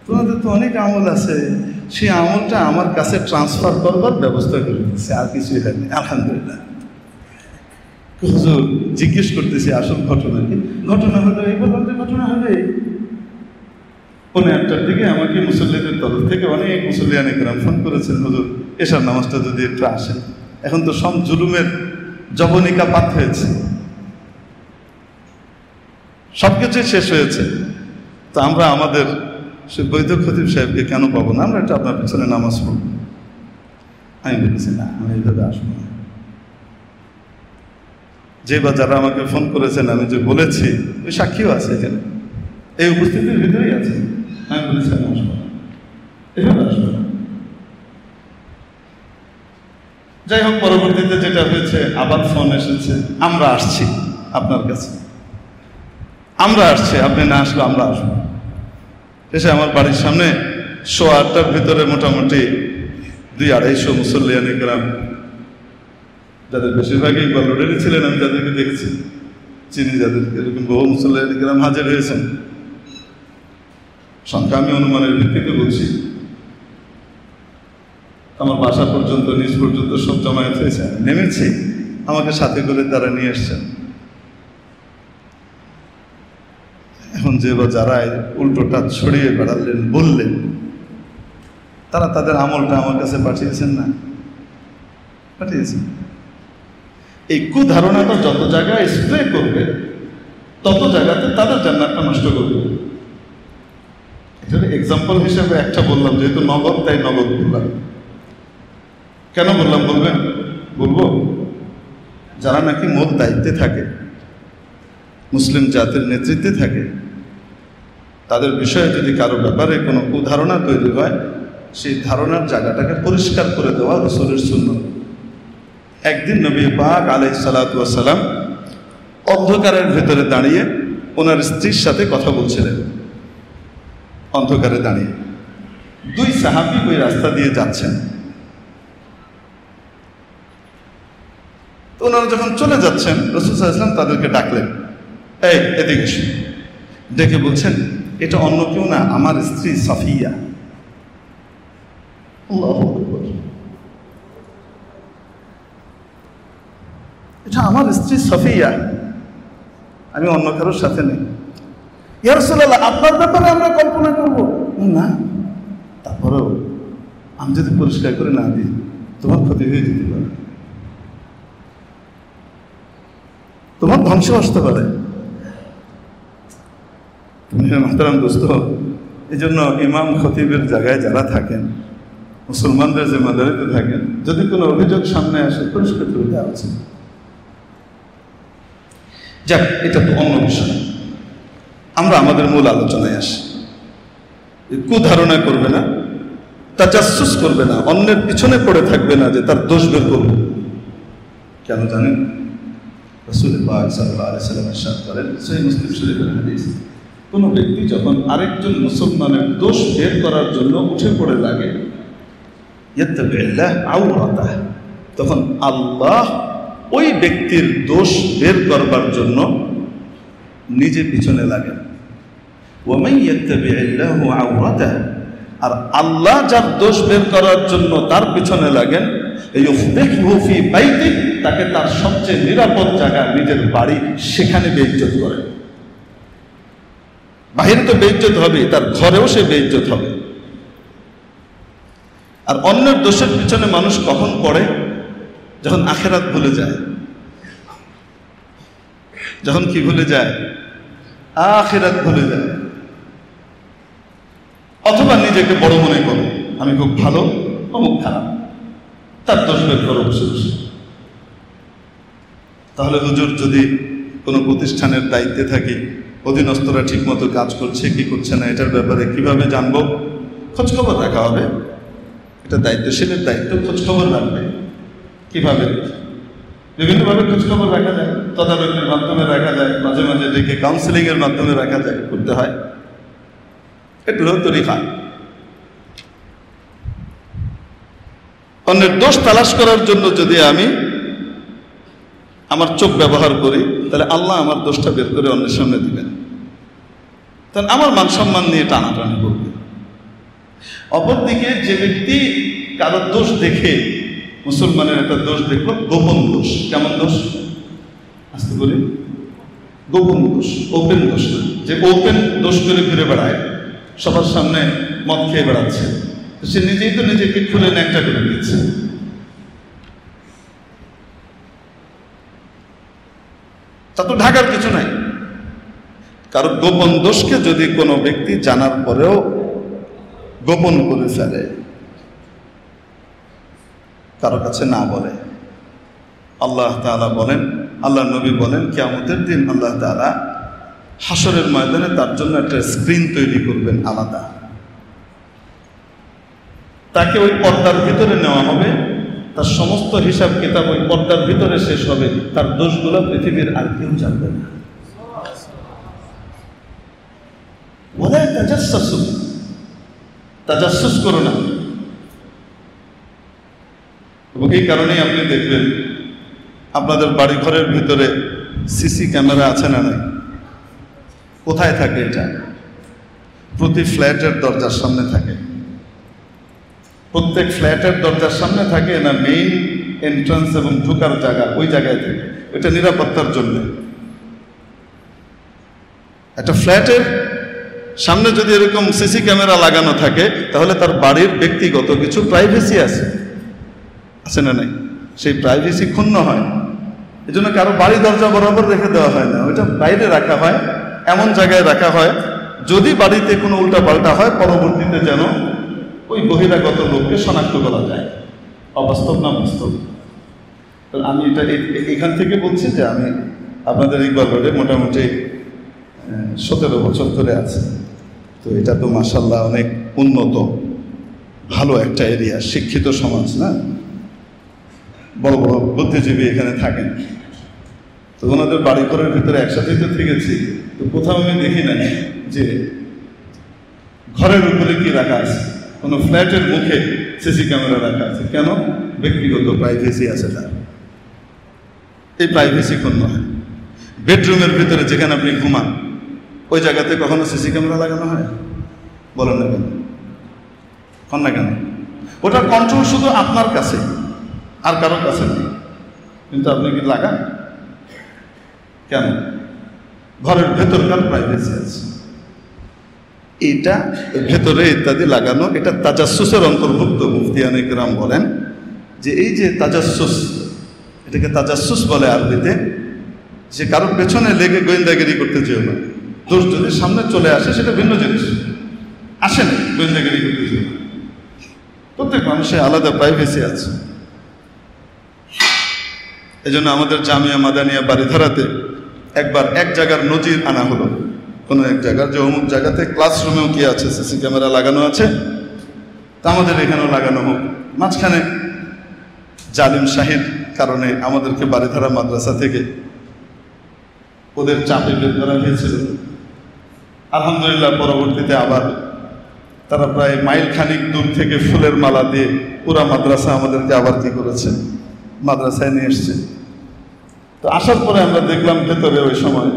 তোমাদের তো অনেক আমল আছে, সেই আমলটা আমার কাছে ট্রান্সফার করবার ব্যবস্থা করে দিচ্ছে, আর কিছুই হয়নি। আলহামদুলিল্লাহ। হুজুর জিজ্ঞেস করতেছি আসল ঘটনা কি? ঘটনা হলো এই, বললাম যে ঘটনা হবে 1:30টার দিকে আমাকে মুসল্লিদের তরফ থেকে অনেক মুসল্লিয়ানে কেরাম ফোন করেছেন, হুজুর এশার নামাজটা যদি একটু আসেন, এখন তো সব জুলুমের জবনিকা পাত হয়েছে, সবকিছুই শেষ হয়েছে, তো আমরা আমাদের সে বৈধ খতিব সাহেবকে কেন পাবো না, আমরা একটা আপনার পিছনে নামাজ পড়ব। আমি বলেছি না, আমি এইভাবে আসবো না। যে বা যারা আমাকে ফোন করেছেন আমি যে বলেছি ওই সাক্ষীও আছে এখানে, এই উপস্থিতির ভিতরেই আছে। আমি বলেছি আমি আসবো না, এভাবে আসবো না। যাই হোক, পরবর্তীতে যেটা হয়েছে, আবার ফোন এসেছে, আমরা আসছি আপনার কাছে, আমরা আসছি, আপনি না আসলে আমরা আসবো। এসে আমার বাড়ির সামনে 8:30টার ভিতরে মোটামুটি 200-250 মুসল্লিয়ানে গ্রাম, যাদের বেশিরভাগই গল্লোডেরই ছিলেন, আমি যাদেরকে দেখেছি চিনি, যাদেরকে এরকম বহু মুসল্লিয়ানে গ্রাম হাজির হয়েছেন। সংখ্যা আমি অনুমানের ভিত্তিতে বলছি। আমার বাসা পর্যন্ত, নিচ পর্যন্ত সব জমায়েত হয়েছে। নেমেছি, আমাকে সাথে করে তারা নিয়ে এসছেন। এখন যে বা যারা উল্টোটা ছড়িয়ে বেড়ালেন, বললেন, তারা তাদের আমলটা আমার কাছে পাঠিয়েছেন না? পাঠিয়েছেন। এই কুধারণাটা যত জায়গায় স্প্রে করবে, তত জায়গাতে তাদের জান্নাতটা নষ্ট করবে। এটা এক্সাম্পল হিসেবে একটা বললাম, যেহেতু নগদ তাই নগদ বললাম। কেন বললাম বলবেন? বলবো, যারা নাকি মূল দায়িত্বে থাকে, মুসলিম জাতির নেতৃত্বে থাকে, তাদের বিষয়ে যদি কারো ব্যাপারে কোনো কুধারণা তৈরি হয়, সেই ধারণার জায়গাটাকে পরিষ্কার করে দেওয়া রাসূলের সুন্নাত। একদিন নবী পাক আলাইহিস সালাতু ওয়াস সালাম অন্ধকারের ভেতরে দাঁড়িয়ে ওনার স্ত্রীর সাথে কথা বলছিলেন। অন্ধকারে দাঁড়িয়ে 2 সাহাবী ওই রাস্তা দিয়ে যাচ্ছেন। তো ওনারা যখন চলে যাচ্ছেন, রাসূল সাল্লাল্লাহু আলাইহি ওয়াসাল্লাম তাদেরকে ডাকলেন, এই এদিকে এসো। ডেকে বলছেন, এটা অন্য কেউ না, আমার স্ত্রী সাফিয়া। আল্লাহু আকবার। এটা আমার স্ত্রী সাফিয়া, আমি অন্য কারোর সাথে নেই। ইয়া রাসূলুল্লাহ, আপনার ব্যাপারে আমরা কল্পনা করবো না, তারপরেও আমি যদি পরিষ্কার করে না দিই, তোমার ক্ষতি হয়ে যেতে পারে, তোমার ধ্বংস আসতে পারে। মাহতারাম দোস্ত, এই জন্য ইমাম খতিবের জায়গায় যারা থাকেন, মুসলমানদের জিম্মাদারিতে থাকেন, যদি কোনো অভিযোগ সামনে আসে পরিষ্কার করে দেওয়া উচিত। যাক, এটা তো অন্য বিষয়। আমরা আমাদের মূল আলোচনায় আসি। কুধারণা করবে না, তাজাসসুস করবে না, অন্যের পিছনে পড়ে থাকবে না যে তার দোষ বের করবে। কেন জানেন? রাসূল পাক সাল্লাল্লাহু আলাইহি ওয়াসাল্লাম ইরশাদ করেন, সহিহ মুসলিম শরীফের হাদিস, কোন ব্যক্তি যখন আরেকজন মুসলমানের দোষ বের করার জন্য উঠে পড়ে লাগে, ইয়াত্তাবিল্লাহ আওরাতাহ, তখন আল্লাহ ওই ব্যক্তির দোষ বের করবার জন্য নিজে পিছনে লাগেন। ওয়া মান ইয়াত্তাবিল্লাহু আওরাতাহ, আর আল্লাহ যার দোষ বের করার জন্য তার পিছনে লাগেন, ইউফদিহু ফি বাইতি, তাকে তার সবচেয়ে নিরাপদ জায়গা, নিজের বাড়ি, সেখানে বেইজ্জত করে। বাহিরে তো বেইজ্জত হবে, তার ঘরেও সে বেইজ্জত হবে। আর অন্যের দোষের পিছনে মানুষ কখন পড়ে? যখন আখিরাত ভুলে যায়। যখন কি ভুলে যায়? আখিরাত ভুলে যায়। অথবা নিজেকে বড় মনে করে, আমি খুব ভালো, অমুক খারাপ, তার দোষ বের করো বসে বসে। তাহলে হুজুর, যদি কোনো প্রতিষ্ঠানের দায়িত্বে থাকি, অধীনস্থরা ঠিক মতো কাজ করছে কি করছে না, এটার ব্যাপারে কিভাবে জানবো? খোঁজখবর রাখা হবে। এটা দায়িত্বশীলের দায়িত্ব, খোঁজখবর রাখবে। কিভাবে? বিভিন্নভাবে খোঁজখবর রাখা যায়, তদারকির মাধ্যমে রাখা যায়, মাঝে মাঝে ডেকে কাউন্সিলিংয়ের মাধ্যমে রাখা যায়, করতে হয়। এগুলো তরিকা। অন্যের দোষ তালাশ করার জন্য যদি আমি আমার চোখ ব্যবহার করি, তাহলে আল্লাহ আমার দোষটা বের করে অন্যের সামনে দিবেন। তাহলে আমার মান সম্মান নিয়ে টানাটানি করবে। অপরদিকে যে ব্যক্তি কারো দোষ দেখে, মুসলমানের একটা দোষ দেখলো, গোপন দোষ। কেমন দোষ? আসতে বলি, গোপন দোষ, ওপেন দোষ না। যে ওপেন দোষ করে ফিরে বেড়ায়, সবার সামনে মদ খেয়ে বেড়াচ্ছে, সে নিজেই তো নিজেকে খুলে ন্যাংটা করে দিচ্ছে। তা তো ঢাকার কিছু নাই। কারণ গোপন দোষকে যদি কোনো ব্যক্তি জানার পরেও গোপন করে ফেলে, কারো কাছে না বলে। আল্লাহ তাআলা বলেন, আল্লাহ নবী বলেন, কিয়ামতের দিন আল্লাহ তাআলা হাসরের ময়দানে তার জন্য একটা স্ক্রিন তৈরি করবেন আলাদা। তাকে ওই পর্দার ভিতরে নেওয়া হবে, তার সমস্ত হিসাব কিতাব ওই পর্দার ভিতরে শেষ হবে, তার দোষগুলো পৃথিবীর আর কেউ জানবে না। বলে তাজাসসুস করো না। এবং এই কারণেই আপনি দেখবেন আপনাদের বাড়ি ঘরের ভিতরে সিসি ক্যামেরা আছে না নাই? কোথায় থাকে এটা? প্রতি ফ্ল্যাটের দরজার সামনে থাকে। প্রত্যেক ফ্ল্যাটের দরজার সামনে থাকে না মেইন এন্ট্রান্স এবং ঢোকার জায়গা, ওই জায়গায় থাকে। এটা নিরাপত্তার জন্য। একটা ফ্ল্যাটের সামনে যদি এরকম সিসি ক্যামেরা লাগানো থাকে, তাহলে তার বাড়ির ব্যক্তিগত কিছু প্রাইভেসি আছে না নাই? সেই প্রাইভেসি ক্ষুণ্ণ হয়। এই জন্য কারো বাড়ি দরজা বরাবর রেখে দেওয়া হয় না, ওইটা বাইরে রাখা হয়, এমন জায়গায় রাখা হয় যদি বাড়িতে কোনো উল্টাপাল্টা হয় পরবর্তীতে যেন ওই বহিরাগত লোককে শনাক্ত করা যায়। অবাস্তব না বাস্তব? আমি এটা এখান থেকে বলছি যে আমি আপনাদের ইকবাল রোডে মোটামুটি 17 বছর ধরে আছে। তো এটা তো মাশাআল্লাহ অনেক উন্নত ভালো একটা এরিয়া, শিক্ষিত সমাজ না, বড় বড় বুদ্ধিজীবী এখানে থাকেন। তো ওনাদের বাড়ি ঘরের ভিতরে একসাথেই তো থেকেছি, তো কোথাও আমি দেখি না যে ঘরের উপরে কি রাখা আছে, কোনো ফ্ল্যাটের মুখে সিসি ক্যামেরা রাখা আছে। কেন? ব্যক্তিগত প্রাইভেসি আছে তার, এই প্রাইভেসি ক্ষুণ্ণ হয়। বেডরুমের ভিতরে যেখানে আপনি ঘুমান ওই জায়গাতে কখনো সিসি ক্যামেরা লাগানো হয়? বলেন না কেন? কন না কেন? ওটার কন্ট্রোল শুধু আপনার কাছে, আর কারোর কাছে নেই, কিন্তু আপনি কি লাগান কেন? ঘরের ভেতরকার প্রাইভেসি আছে, এটা ভেতরে ইত্যাদি লাগানো, এটা তাজাসসুসের অন্তর্ভুক্ত। মুফতিয়ানে কেরাম বলেন যে এই যে তাজাসসুস, এটাকে তাজাসসুস বলে আরবিতে, যে কারোর পেছনে লেগে গোয়েন্দাগিরি করতে চেয়েও না। দোষ যদি সামনে চলে আসে সেটা ভিন্ন জিনিস, আসেন গোয়েন্দাগিরি করতে চেয়েও না। প্রত্যেক মানুষের আলাদা প্রাইভেসি আছে। এই জন্য আমাদের জামিয়া মাদানিয়া বাড়িধারাতে একবার এক জায়গার নজির আনা হলো, কোনো এক জায়গার যে অমুক জায়গাতে ক্লাসরুমেও কি আছে সিসি ক্যামেরা লাগানো আছে, তা আমাদের এখানেও লাগানো হোক। মাঝখানে জালিম শাহীর কারণে আমাদেরকে বাড়িধারা মাদ্রাসা থেকে ওদের চাপে বের করা হয়েছিল। আলহামদুলিল্লাহ পরবর্তীতে আবার তারা প্রায় মাইল খানিক দূর থেকে ফুলের মালা দিয়ে পুরা মাদ্রাসা আমাদেরকে আবার কি করেছে, মাদ্রাসায় নিয়ে এসছে। তো আসার পরে আমরা দেখলাম ভেতরে ওই সময়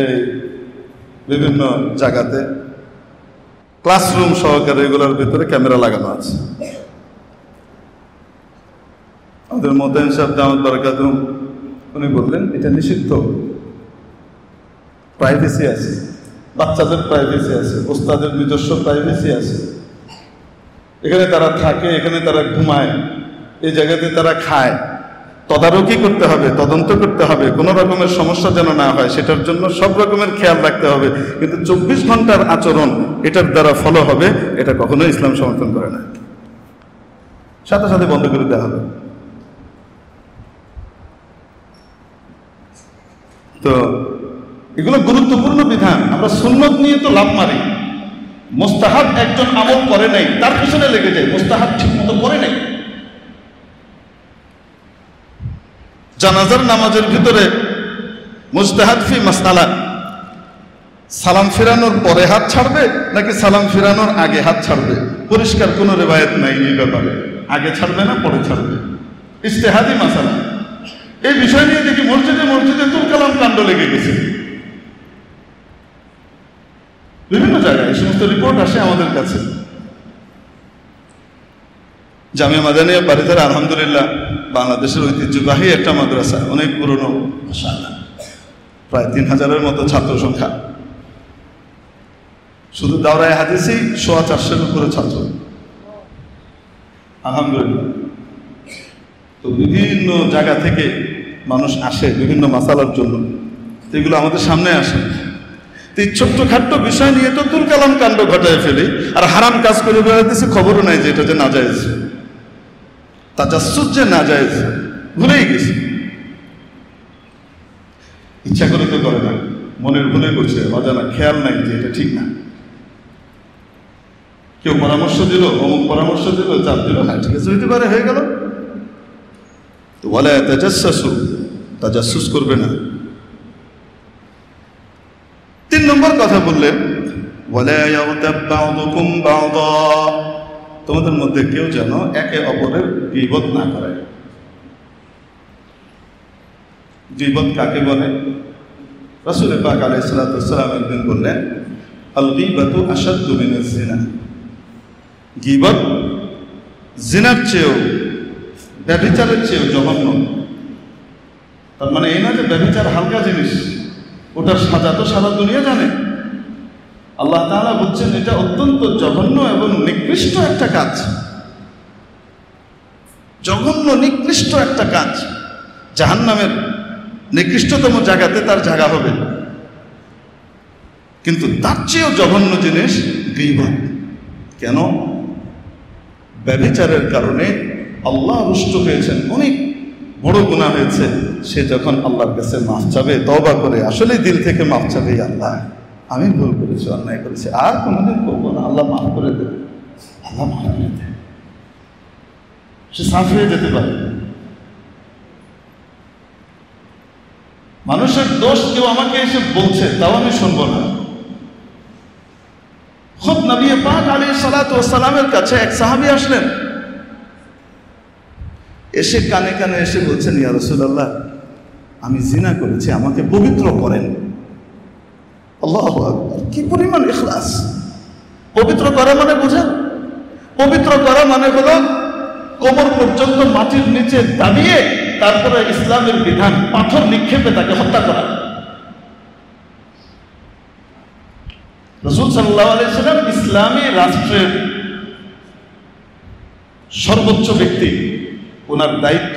এই বিভিন্ন জায়গাতে ক্লাসরুম সহকারে এগুলোর ভিতরে ক্যামেরা লাগানো আছে। আমাদের মোতায়েন সাহেব দামাত বারাকাতুহু উনি বললেন এটা নিষিদ্ধ, প্রাইভেসি আছে, বাচ্চাদের প্রাইভেসি আছে, ওস্তাদের নিজস্ব প্রাইভেসি আছে। এখানে তারা থাকে, এখানে তারা ঘুমায়, এই জায়গাতে তারা খায়। তদারকি করতে হবে, তদন্ত করতে হবে, কোনো রকমের সমস্যা যেন না হয় সেটার জন্য সব রকমের খেয়াল রাখতে হবে। কিন্তু 24 ঘন্টার আচরণ এটার দ্বারা ফলো হবে, এটা কখনোই ইসলাম সমর্থন করে না। সাথে সাথে বন্ধ করে দেওয়া হবে। তো এগুলো গুরুত্বপূর্ণ বিধান। আমরা সুন্নত নিয়ে তো লাভ মারি, মুস্তাহাব একজন আমল করে নাই তার পিছনে লেগে যায়, মুস্তাহাব ঠিক মতো করে নাই। জানাজার নামাজের ভিতরে মুজতাহাদ ফি মাসআলা, সালাম ফিরানোর পরে হাত ছাড়বে নাকি সালাম ফিরানোর আগে হাত ছাড়বে, পরিষ্কার কোনো রিওয়ায়াত নাই এই ব্যাপারে। আগে ছাড়বে না পরে ছাড়বে, ইজতিহাদি মাসালা। এই বিষয় নিয়ে দেখি মসজিদে মসজিদে তুলকালাম কাণ্ড লেগে গেছে। বিভিন্ন জায়গায় এই সমস্ত রিপোর্ট আসে আমাদের কাছে। জামিয়া মাদানিয়া বাড়িধারা আলহামদুলিল্লাহ বাংলাদেশের ঐতিহ্যবাহী একটা মাদ্রাসা, অনেক পুরনো, মাশাআল্লাহ প্রায় 3000-এর মতো ছাত্র সংখ্যা। শুধু দাওরায়ে হাদিসেই 450-এর উপরে ছাত্র, আলহামদুলিল্লাহ। তো বিভিন্ন জায়গা থেকে মানুষ আসে বিভিন্ন মাসালার জন্য, এগুলো আমাদের সামনে আসে। তো এই ছোট্টখাট্ট বিষয় নিয়ে তো তুলকালাম কাণ্ড ঘটায় ফেলি, আর হারাম কাজ করে বেড়াতেছি, খবরও নাই যে এটা যে নাজায়েজ। তাজাসসুস যে নাজায়েজ ভুলেই গেছে, ইচ্ছা করে তো করে না, মনের ভুলে করছে, অজানা খেয়াল নাই যে এটা ঠিক না। কেউ পরামর্শ দিল, অমুক পরামর্শ দিল, চাপ দিল, হ্যাঁ ঠিক আছে হইতে পারে, হয়ে গেল। তো ওয়ালা তাজাসসু, তাজাসসুস করবে না। 3 নম্বর কথা বললেন ওয়ালা ইয়াগতাব বা'দুকুম বা'দা, তোমাদের মধ্যে কেউ যেন একে অপরের গীবত না করে। গীবত কাকে বলে? রাসূল পাক আলাইহিস সালাতু ওয়াস সালাম একদিন বললেন, আল গীবাতু আশাদ্দু মিনাজ জিনা, গীবত জিনার চেয়েও, ব্যভিচারের চেয়েও জঘন্য। তার মানে এই না যে ব্যভিচার হালকা জিনিস, ওটার সাজা তো সারা দুনিয়া জানে। আল্লাহ তাআলা বলছেন এটা অত্যন্ত জঘন্য এবং নিকৃষ্ট একটা কাজ, জঘন্য নিকৃষ্ট একটা কাজ। জাহান্নামের নিকৃষ্টতম জায়গাতে তার জায়গা হবে, কিন্তু তার চেয়েও জঘন্য জিনিস গীবত। কেন? ব্যভিচারের কারণে আল্লাহ রুষ্ট হয়েছেন, অনেক বড় গুনাহ হয়েছে। সে যখন আল্লাহর কাছে মাফ চাবে, তওবা করে আসলে দিল থেকে মাফ চাবে, আল্লাহ আমি ভুল করেছি, অন্যায় করেছি, আর কোনোদিন করবো না, আল্লাহ মাফ করে দেবে, আল্লাহ মাফ করে দেবে, সে সাফ হয়ে যেতে পারে। মানুষের দোষ কেউ আমাকে এসে বলছে, তাও আমি শুনবো না। খুব নবী পাক আলাইহিস সালাতু ওয়াস সালামের কাছে এক সাহাবী আসলেন, এসে কানে কানে এসে বলছেন, ইয়া রাসূলুল্লাহ আমি জিনা করেছি, আমাকে পবিত্র করেন। আল্লাহু আকবার, কি পরিমাণ ইখলাস! পবিত্র করা মানে বোঝেন? পবিত্র করা মানে হলো কোমর পর্যন্ত মাটির নিচে দাবিয়ে তারপরে ইসলামের বিধান পাথর নিক্ষেপে তাকে হত্যা করা। রাসূল সাল্লাল্লাহু আলাইহি ওয়াসাল্লাম ইসলামী রাষ্ট্রের সর্বোচ্চ ব্যক্তি, ওনার দায়িত্ব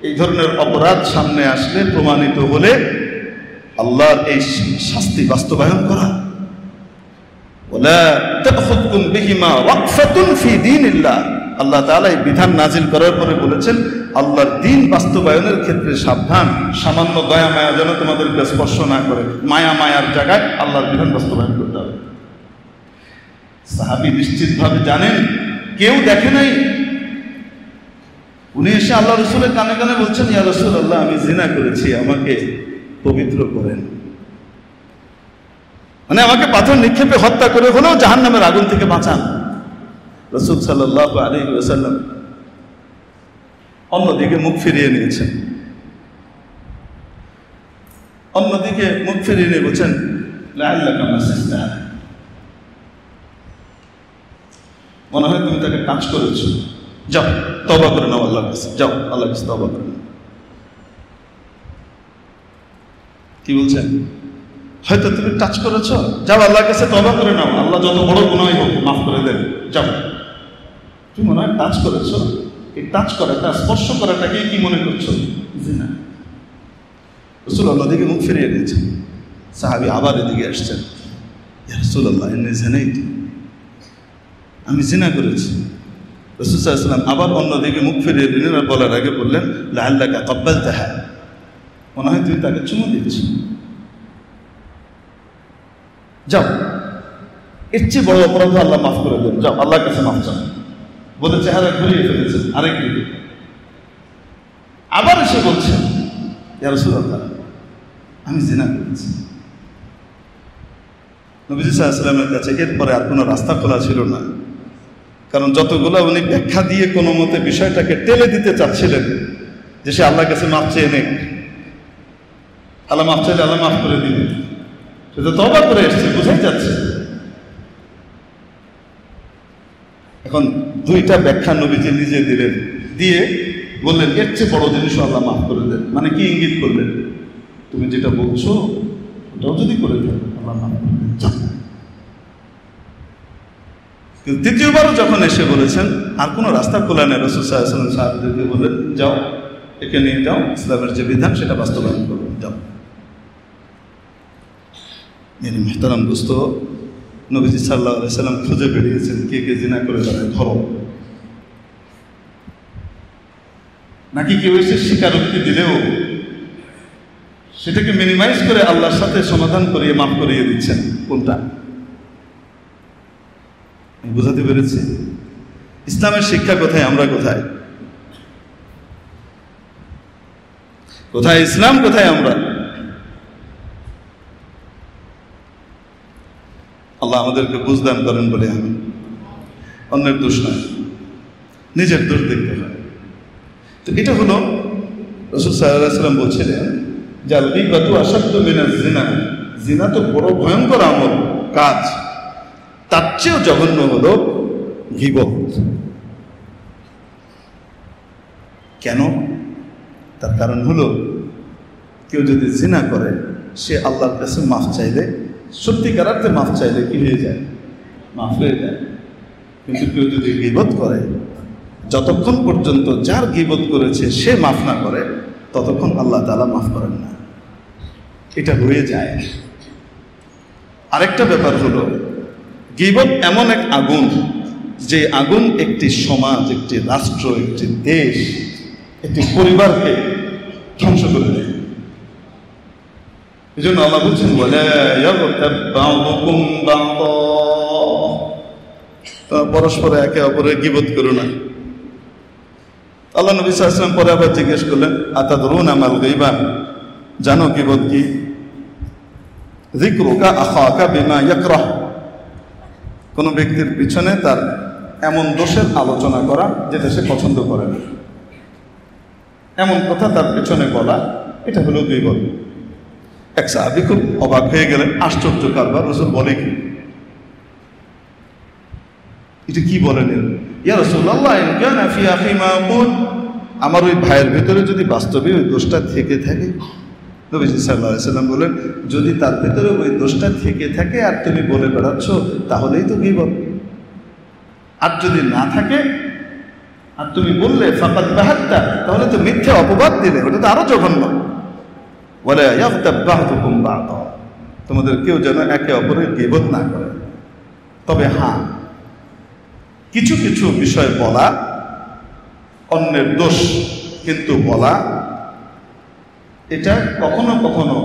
এই ধরনের অপরাধ সামনে আসলে, প্রমাণিত হলে আল্লাহর এই শাস্তি বাস্তবায়ন করা। ওয়ালা তাখুযকুম বিহিমা ওয়াকফাতুন ফি দীনিল্লাহ, আল্লাহ তাআলা এই বিধান নাজিল করার পরে বলেছেন আল্লাহর দ্বীন বাস্তবায়নের ক্ষেত্রে সাবধান, সামান্য দয়া মায়া যেন তোমাদেরকে স্পর্শ না করে। মায়ার জায়গায় আল্লাহর বিধান বাস্তবায়ন করতে হবে। সাহাবী নিশ্চিতভাবে জানেন, কেউ দেখে নাই। উনি এসে আল্লাহ রাসূলের কানে কানে বলছেন, ইয়া রাসূলুল্লাহ আমি জিনা করেছি, আমাকে পবিত্র করেন। মানে আমাকে পাথর নিক্ষেপে হত্যা করে হলেও জাহান্নামের আগুন থেকে বাঁচান। রাসূল সাল্লাল্লাহু আলাইহি ওয়াসাল্লাম অন্যদিকে মুখ ফিরিয়ে নিয়েছেন, অন্যদিকে মুখ ফিরিয়ে নিয়ে বলছেন, লাআল্লাকা মাসাসতা, মনে হয় তুমি তাকে টাচ করেছো, যাও তওবা করে নাও আল্লাহর কাছে, যাও আল্লাহর কাছে তওবা করে নাও। কি বলছেন? হয়তো তুমি টাচ করেছো, যাও আল্লাহর কাছে তওবা করে নাও, আল্লাহ যত বড় গুনাহই হোক মাফ করে দেন, যাও। তুমি মনে হয় টাচ করেছো, এই টাচ করাটা, স্পর্শ করাটাকে কি মনে করছো? জিনা। রাসূল অন্যদিকে মুখ ফিরিয়ে নিয়েছেন। সাহাবী আবার এদিকে আসছেন, ইয়া রাসূলুল্লাহ ইন্নী জিনাইতু, আমি জিনা করেছি। রাসূল সাল্লাল্লাহু আলাইহি ওয়াসাল্লাম আবার অন্যদিকে মুখ ফিরিয়ে দিলেন আর বলার আগে বললেন, লাআল্লাকা ক্বাব্বালতাহা, মনে হয় তুমি তাকে চুমু দিয়েছো, যাও। এর চেয়ে বড় অপরাধ আল্লাহ মাফ করে দেন, যাও আল্লাহর কাছে মাফ চাও। বলে চেহারা ঘুরিয়ে ফেলেছেন আরেক দিকে। আবার এসে বলছেন, ইয়া রাসূলুল্লাহ আমি জিনা করেছি। নবী সাল্লাল্লাহু আলাইহি ওয়াসাল্লামের কাছে এরপরে আর কোনো রাস্তা খোলা ছিল না, কারণ যতগুলো উনি ব্যাখ্যা দিয়ে কোনো মতে বিষয়টাকে টেলে দিতে চাচ্ছিলেন যে সে আল্লাহর কাছে মাফ চেয়ে নেক, আল্লাহ মাফ চাইলে আল্লাহ মাফ করে দিবেন, সে তো তওবা করে এসছে, বোঝাই যাচ্ছে। এখন দুইটা ব্যাখ্যা নবীজি নিজে দিলেন, দিয়ে বললেন এর চেয়ে বড় জিনিস আল্লাহ মাফ করে দেন। মানে কি ইঙ্গিত করলেন? তুমি যেটা বলছো ওটাও যদি করে দেন আল্লাহ মাফ করে দেন, যাও। কিন্তু দ্বিতীয়বারও যখন এসে বলেছেন আর কোনো রাস্তা খোলা নেই, রাসূল সাল্লাল্লাহু আলাইহি ওয়াসাল্লাম সাহাবীদেরকে বললেন, যাও একে নিয়ে যাও, ইসলামের যে বিধান সেটা বাস্তবায়ন করো, যাও। মেরে মুহতারাম দোস্ত, নবীজি সাল্লাল্লাহু আলাইহি ওয়াসাল্লাম খুঁজে বেরিয়েছেন কে কে জিনা করে তাদের ধরো। নাকি কেউ এসে স্বীকারোক্তি দিলেও সেটাকে মিনিমাইজ করে আল্লাহর সাথে সমাধান করিয়ে মাফ করিয়ে দিচ্ছেন? কোনটা? বুঝাতে পেরেছি? ইসলামের শিক্ষা কোথায়, আমরা কোথায়? কোথায় ইসলাম, কোথায় আমরা? আল্লাহ আমাদেরকে বুঝদান করেন বলে আমি, অন্যের দোষ নয়, নিজের দোষ দেখতে হয়। তো এটা হলো রাসূল সাল্লাল্লাহু আলাইহি ওয়াসাল্লাম বলছিলেন যে আল গীবাতু আশাদ্দু মিনাজ জিনা, জিনা তো বড় ভয়ঙ্কর আমল, কাজ, তার চেয়েও জঘন্য হলো গীবত। কেন? তার কারণ হলো কেউ যদি জিনা করে সে আল্লাহর কাছে মাফ চাইলে, সত্যিকার অর্থে মাফ চাইলে কি হয়ে যায়? মাফ হয়ে যায়। কিন্তু কেউ যদি গীবত করে, যতক্ষণ পর্যন্ত যার গীবত করেছে সে মাফ না করে ততক্ষণ আল্লাহ তাআলা মাফ করেন না। এটা হয়ে যায়। আরেকটা ব্যাপার হলো গীবত এমন এক আগুন, যে আগুন একটি সমাজ, একটি রাষ্ট্র, একটি দেশ, একটি পরিবারকে ধ্বংস করে দেয়। এই জন্য আল্লাহ বলছেন পরস্পরে একে অপরের গীবত করো না। আল্লাহ নবী সাল্লাল্লাহু আলাইহি ওয়াসাল্লাম পরে আবার জিজ্ঞেস করলেন আতাদরুনা মাল গীবা, জানো গীবত কি? যিকরুকা আখাকা বিমা ইয়াকরাহ, কোন ব্যক্তির পিছনে তার এমন দোষের আলোচনা করা যেটা সে পছন্দ করে না, এমন কথা তার পিছনে বলা, এটা হলো গীবত। এক সাহাবী খুব অবাক হয়ে গেলেন, আশ্চর্য কারবার, রাসূল বলে কি? এটা কি বলেন? ইয়া রাসূলুল্লাহ ইন কানা ফি আখি মা আকুল, আমার ওই ভাইয়ের ভিতরে যদি বাস্তবে ওই দোষটা থেকে থাকে, নবীজি সাল্লাল্লাহু আলাইহি ওয়াসাল্লাম বলেন যদি তার ভিতরে ওই দোষটা থেকে থাকে আর তুমি বলে বেড়াচ্ছ তাহলেই তো গীবত। আর যদি না থাকে আর তুমি বললে ফাকাদ বাহাত্তা, তাহলে তো মিথ্যা অপবাদ দিলে, ওটা তো আরো জঘন্য। ওয়ালা ইয়াগতাব বা'দুকুম বা'দা, তোমাদের কেউ যেন একে অপরের গীবত না করে। তবে হ্যাঁ, কিছু কিছু বিষয় বলা, অন্যের দোষ কিন্তু বলা, এটা কখনো কখনো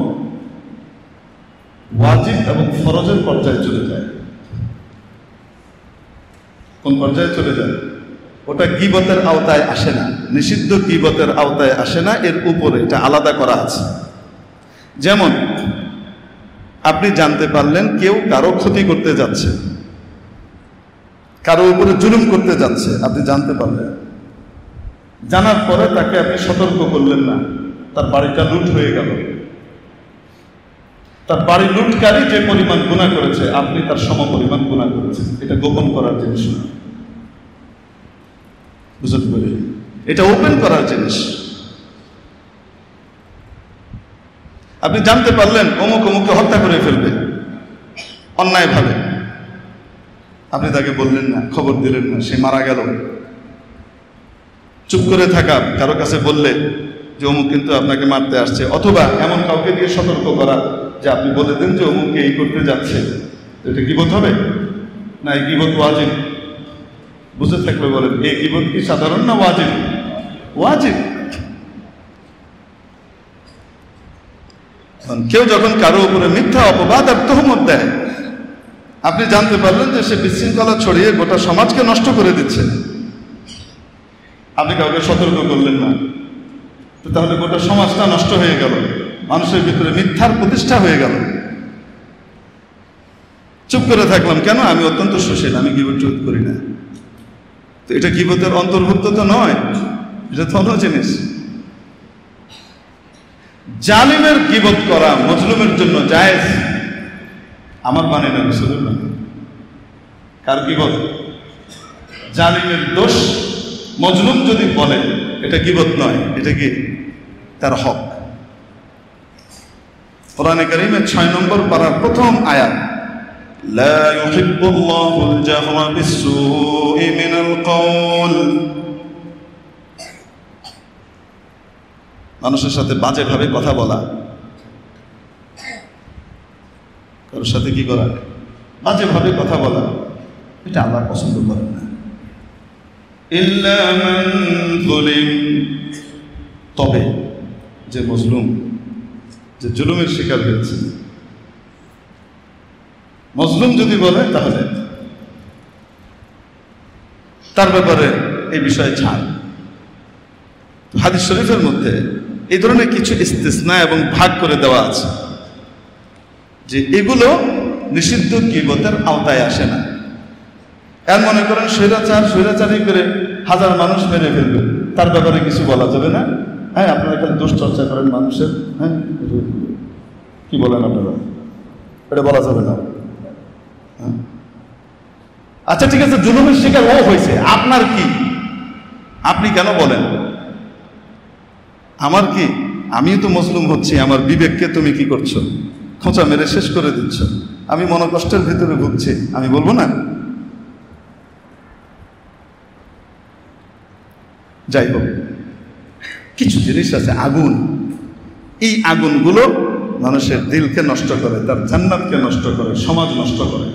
ওয়াজিব এবং ফরজের পর্যায়ে চলে যায়। কোন পর্যায়ে চলে যায়? ওটা গীবতের আওতায় আসে না, নিষিদ্ধ গীবতের আওতায় আসে না, এর উপরে এটা আলাদা করা আছে। যেমন আপনি জানতে পারলেন কেউ কারো ক্ষতি করতে যাচ্ছে, কারো উপরে জুলুম করতে যাচ্ছে, আপনি জানতে পারলেন, জানার পরে তাকে আপনি সতর্ক করলেন না, তার বাড়িটা লুট হয়ে গেল। তার বাড়ি লুটকারী যে পরিমাণ গুনাহ করেছে আপনি তার সমপরিমাণ গুনাহ করেছেন। এটা গোপন করার জিনিস না, বুঝতে পারি? এটা ওপেন করার জিনিস। আপনি জানতে পারলেন অমুক অমুককে হত্যা করে ফেলবে অন্যায়ভাবে, আপনি তাকে বললেন না, খবর দিলেন না, সে মারা গেল। চুপ করে থাকা, কারো কাছে বললে যে অমুক কিন্তু আপনাকে মারতে আসছে, অথবা এমন কাউকে দিয়ে সতর্ক করা যে আপনি বলে দেন যে অমুককে এই করতে যাচ্ছে, এটা গীবত হবে না? এই গীবত ওয়াজিব। বুঝে থাকলে বলেন, এই গীবত কি সাধারণ না ওয়াজিব? ওয়াজিব। কেউ যখন কারো উপরে মিথ্যা অপবাদ আর তহমত দেয়, আপনি জানতে পারলেন যে সে বিশৃঙ্খলা ছড়িয়ে গোটা সমাজকে নষ্ট করে দিচ্ছে, আপনি কাউকে সতর্ক করলেন না, তো তাহলে গোটা সমাজটা নষ্ট হয়ে গেল, মানুষের ভিতরে মিথ্যার প্রতিষ্ঠা হয়ে গেল। চুপ করে থাকলাম কেন? আমি অত্যন্ত সুশীল, আমি গীবত করি না। তো এটা গীবতের অন্তর্ভুক্ত তো নয়, এটা তো অন্য জিনিস। জালিমের গীবত করা মজলুমের জন্য জায়েজ, আমার মানে না, রাসূলের মানে। কার গীবত? জালিমের দোষ মজলুম যদি বলে এটা গীবত নয়, এটা কি তার হক। কোরআনে কারীমের 6 নম্বর পারার প্রথম আয়াত, লা ইউহিব্বুল্লাহুল জাহরা বিস-সুই মিনাল কওল, মানুষের সাথে বাজেভাবে কথা বলা, কারোর সাথে কি করা? বাজেভাবে কথা বলা, এটা আল্লাহ পছন্দ করেন না। ইল্লা মান যুলিম, তবে যে মজলুম, যে জুলুমের শিকার হয়েছে, মজলুম যদি বলে তাহলে তার ব্যাপারে এই বিষয়ে ছাড়। হাদিস শরীফের মধ্যে এই ধরনের কিছু ইস্তিসনা এবং ভাগ করে দেওয়া আছে যে এগুলো নিষিদ্ধ গীবতের আওতায় আসে না। এর মনে করেন স্বৈরাচারী করে হাজার মানুষ মেরে ফেলবে, তার ব্যাপারে কিছু বলা যাবে না। হ্যাঁ, আপনারা খালি দোষ চর্চা করেন মানুষের, হ্যাঁ কি বলেন আপনারা, এটা বলা যাবে না। আচ্ছা ঠিক আছে, জুলুমের শিকার ও হয়েছে, আপনার কি? আপনি কেন বলেন? আমার কি? আমিও তো মজলুম হচ্ছি, আমার বিবেককে তুমি কি করছো? খোঁচা মেরে শেষ করে দিচ্ছ। আমি মনোকষ্টের ভিতরে ভুগছি, আমি বলবো না? যাই হোক, কিছু জিনিস আছে আগুন, এই আগুনগুলো মানুষের দিলকে নষ্ট করে, তার জান্নাতকে নষ্ট করে, সমাজ নষ্ট করে।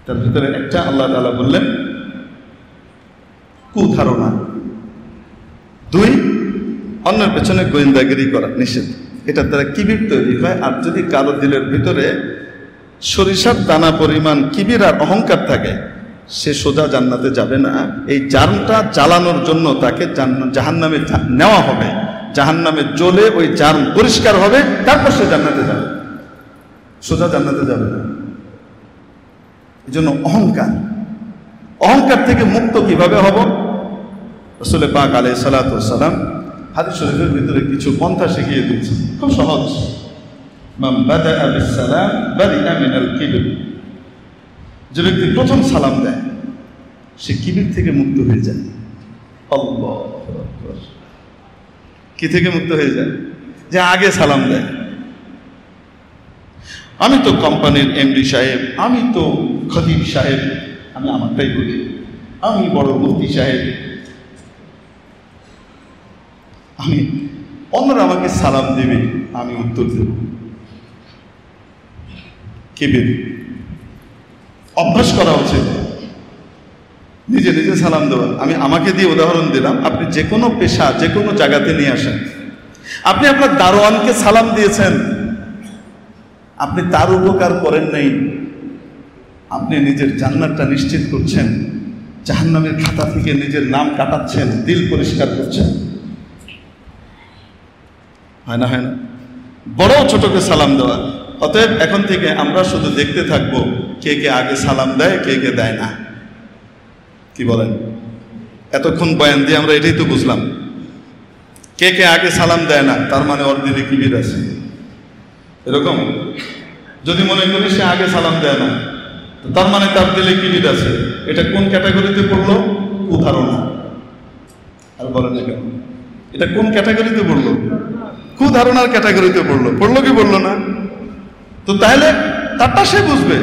তার ভিতরে একটা আল্লাহ তাআলা বললেন কুধারণা, 2 অন্যের পেছনে গোয়েন্দাগিরি করা নিষেধ। এটার দ্বারা কিবির তৈরি হয়। আর যদি কারো দিলের ভিতরে সরিষার দানা পরিমাণ কিবির আর অহংকার থাকে, সে সোজা জান্নাতে যাবে না। এই জার্মটা জ্বালানোর জন্য তাকে জাহান্নামে নেওয়া হবে, জাহান্নামে জ্বলে ওই জার্ম পরিষ্কার হবে, তারপর সে জান্নাতে যাবে, সোজা জান্নাতে যাবে না। এই জন্য অহংকার থেকে মুক্ত কিভাবে হব? রাসূল পাক আলাইহিস সালাতু ওয়াস সালাম হাদিস শরীফের ভিতরে কিছু পন্থা শিখিয়ে দিয়েছেন, খুব সহজ। মান বাদাআ বিস সালাম বারিআ মিনাল কিবর। যে ব্যক্তি প্রথম সালাম দেয় সে কিবির থেকে মুক্ত হয়ে যায়। আল্লাহু আকবার। কি থেকে মুক্ত হয়ে যায়? যে আগে সালাম দেয়। আমি তো কোম্পানির এমডি সাহেব, আমি তো খতিব সাহেব, আমি আমারটাই বলি, আমি বড় মুফতি সাহেব, আমি অন্যরা আমাকে সালাম দেবে, আমি উত্তর দেব। কিবির। অভ্যাস করা উচিত নিজে নিজে সালাম দেওয়া। আমি আমাকে দিয়ে উদাহরণ দিলাম, আপনি যে কোনো পেশা যে কোনো জায়গাতে নিয়ে আসেন। আপনি আপনার দারোয়ানকে সালাম দিয়েছেন, আপনি তার উপকার করেন নাই, আপনি নিজের জান্নাতটা নিশ্চিত করছেন, জাহান্নামের খাতা থেকে নিজের নাম কাটাচ্ছেন, দিল পরিষ্কার করছেন। হয় না? হয় না? বড় ছোটকে সালাম দেওয়া। অতএব এখন থেকে আমরা শুধু দেখতে থাকবো কে কে আগে সালাম দেয়, কে কে দেয় না। কি বলেন? এতক্ষণ বয়ান দিয়ে আমরা এটাই তো বুঝলাম, কে কে আগে সালাম দেয় না, তার মানে ওর দিলে কিবির আছে। এরকম যদি মনে করি সে আগে সালাম দেয় না, তার মানে তার দিলে কিবির আছে। এটা কোন ক্যাটাগরিতে পড়লো? কুধারণা। আর বলেন না কেন? এটা কোন ক্যাটাগরিতে পড়লো? কুধারণার ক্যাটাগরিতে পড়লো। পড়লো কি পড়লো না? তো তাহলে তারটা সে বুঝবে।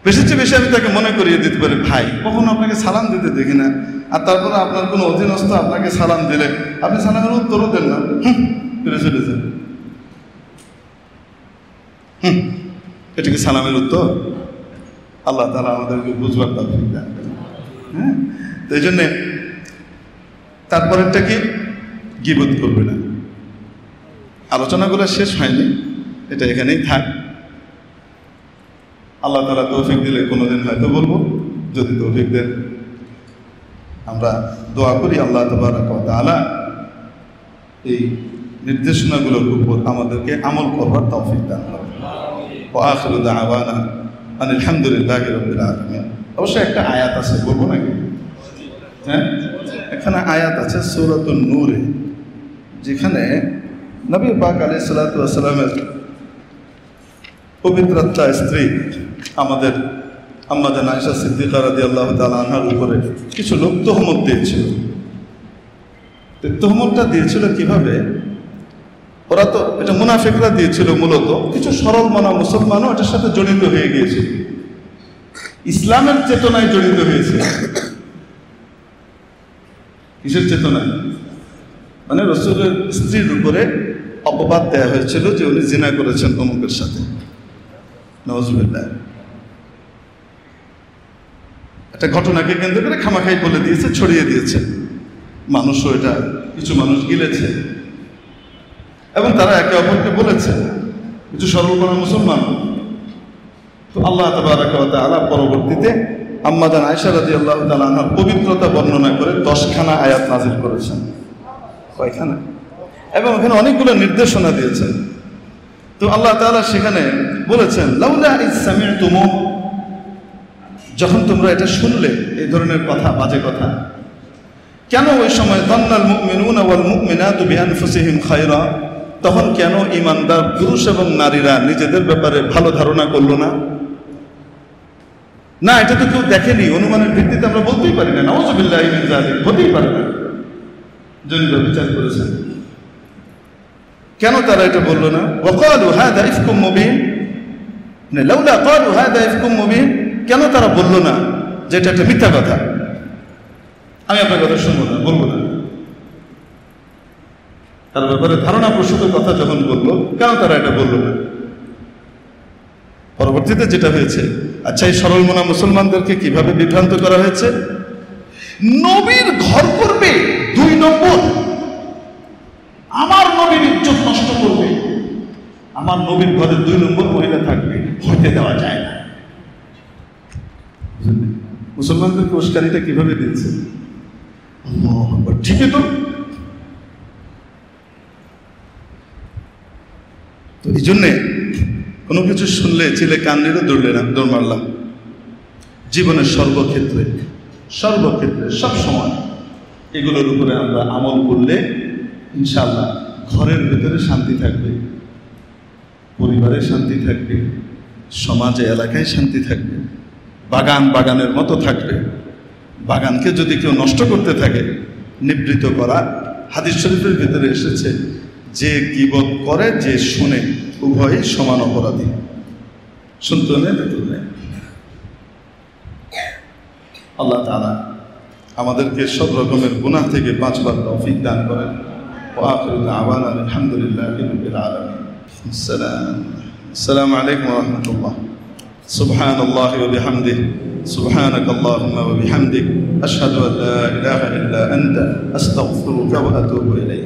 বেশি চেয়ে বেশি আমি তাকে মনে করিয়ে দিতে পারি, ভাই কখনো আপনাকে সালাম দিতে দেখি না, আর তারপরে আপনার কোনো অধীনস্থ আপনাকে সালাম দিলে আপনি সালামের উত্তরও দেন না, ফিরে চলে যান। এটা কি সালামের উত্তর? আল্লাহ তাআলা আমাদেরকে বুঝবার তৌফিক দান করেন। হ্যাঁ, তো এই জন্যে তারপরেরটা কি? গীবত করবে না। আলোচনাগুলো শেষ হয়নি, এটা এখানেই থাক। আল্লাহ তাআলা তৌফিক দিলে কোনোদিন হয়তো বলবো, যদি তৌফিক দেন। আমরা দোয়া করি আল্লাহ তাবারাক ওয়া তাআলা এই নির্দেশনাগুলোর উপর আমাদেরকে আমল করবার তৌফিক দান করেন। ওয়া আখিরু দাওয়ানা আনিল হামদুলিল্লাহি রাব্বিল আলামিন। অবশ্যই একটা আয়াত আছে, বলবো নাকি? হ্যাঁ, এখানে আয়াত আছে সূরাতুন নূরে, যেখানে নবী পাক আলাইহিস সালাতু ওয়াস সালামের পবিত্রতা স্ত্রী আমাদের আম্মা জান আয়েশা সিদ্দিকা রাদিয়াল্লাহু তাআলা আনহার উপরে কিছু লোক তহমত দিয়েছিল। তহমতটা দিয়েছিল কিভাবে? ওরা তো এটা মুনাফিকরা দিয়েছিল, মূলত কিছু সরল মনা মুসলমানও এটার সাথে জড়িত হয়ে গিয়েছে, ইসলামের চেতনায় জড়িত হয়েছে। কিসের চেতনায়? মানে রাসূলের স্ত্রীর উপরে অপবাদ দেয়া হয়েছিল যে উনি জিনা করেছেন অমুকের সাথে, নাউযুবিল্লাহ। একটা ঘটনাকে কেন্দ্র করে খামাখাই বলে দিয়েছে, ছড়িয়ে দিয়েছে। মানুষও এটা কিছু মানুষ গিলেছে এবং তারা একে অপরকে বলেছে, কিছু সরলমনা মুসলমান। তো আল্লাহ তাবারাকা ওয়া তাআলা পরবর্তীতে আম্মাজান আয়েশা রাদিয়াল্লাহু তাআলা আনহার পবিত্রতা বর্ণনা করে 10খানা আয়াত নাযিল করেছেন। কয়খানা? এবং এখানে অনেকগুলো নির্দেশনা দিয়েছেন। তো আল্লাহ তাআলা সেখানে বলেছেন, লাউলা ইজ সামি'তুমু, যখন তোমরা এটা শুনলে এই ধরনের কথা, বাজে কথা, কেন ওই সময় যান্নাল মুমিনুনা ওয়াল মুমিনাতু বিআনফুসিহিম খায়রা, তখন কেন ঈমানদার পুরুষ এবং নারীরা নিজেদের ব্যাপারে ভালো ধারণা করলো না? না, এটা তো কেউ দেখেনি, অনুমানের ভিত্তিতে আমরা বলতেই পারি না, নাউযুবিল্লাহি মিন যালিক, হতেই পারে না। জনিত বিচার করেছেন, কেন তারা এটা বললো না? ওয়াকালু হাযা ইফকুম মুবিন, লাউলা ক্বালু হাযা ইফকুম মুবিন, কেন তারা বললো না যে এটা একটা মিথ্যা কথা, আমি আপনার কথা শুনবো না, বলবো না? তার ব্যাপারে ধারণা প্রসূত কথা যখন বললো, কেন তারা এটা বললো না? পরবর্তীতে যেটা হয়েছে, আচ্ছা, এই সরলমনা মুসলমানদেরকে কিভাবে বিভ্রান্ত করা হয়েছে? নবীর ঘর করবে 2 নম্বর, আমার নবীর ইজ্জত নষ্ট করবে, আমার নবীর ঘরে 2 নম্বর মহিলা থাকবে, হইতে দেওয়া যায় না। মুসলমানদেরকে উস্কানিটা কিভাবে দিয়েছে? আল্লাহু আকবার, ঠিকই তো। তো এই জন্যে কোনো কিছু শুনলে চিলে কান্দিরও দৌড় মারলাম। জীবনের সর্বক্ষেত্রে সব সময় এগুলোর উপরে আমরা আমল করলে ইনশাআল্লাহ ঘরের ভেতরে শান্তি থাকবে, পরিবারে শান্তি থাকবে, সমাজে এলাকায় শান্তি থাকবে, বাগানের মতো থাকবে। বাগানকে যদি কেউ নষ্ট করতে থাকে, নিবৃত করা, হাদিস শরীফের ভিতরে এসেছে, যে গীবত করে, যে শুনে, উভয়ই সমান অপরাধী। শুনতে নেই, দেখতে নেই। আল্লাহ তাআলা আমাদেরকে সব রকমের গুনাহ থেকে বাঁচবার তৌফিক দান করেন। ওয়া আখিরু দাওয়ানা আলহামদুলিল্লাহি রাব্বিল আলামিন। আসসালামু আলাইকুম ওয়া রাহমাতুল্লাহ। সুবহানাল্লাহি ওয়া বিহামদিহি, সুবহানাকাল্লাহুম্মা ওয়া বিহামদিক, আশহাদু আন লা ইলাহা ইল্লা আনতা, আস্তাগফিরুকা ওয়া আতুবু ইলাইক।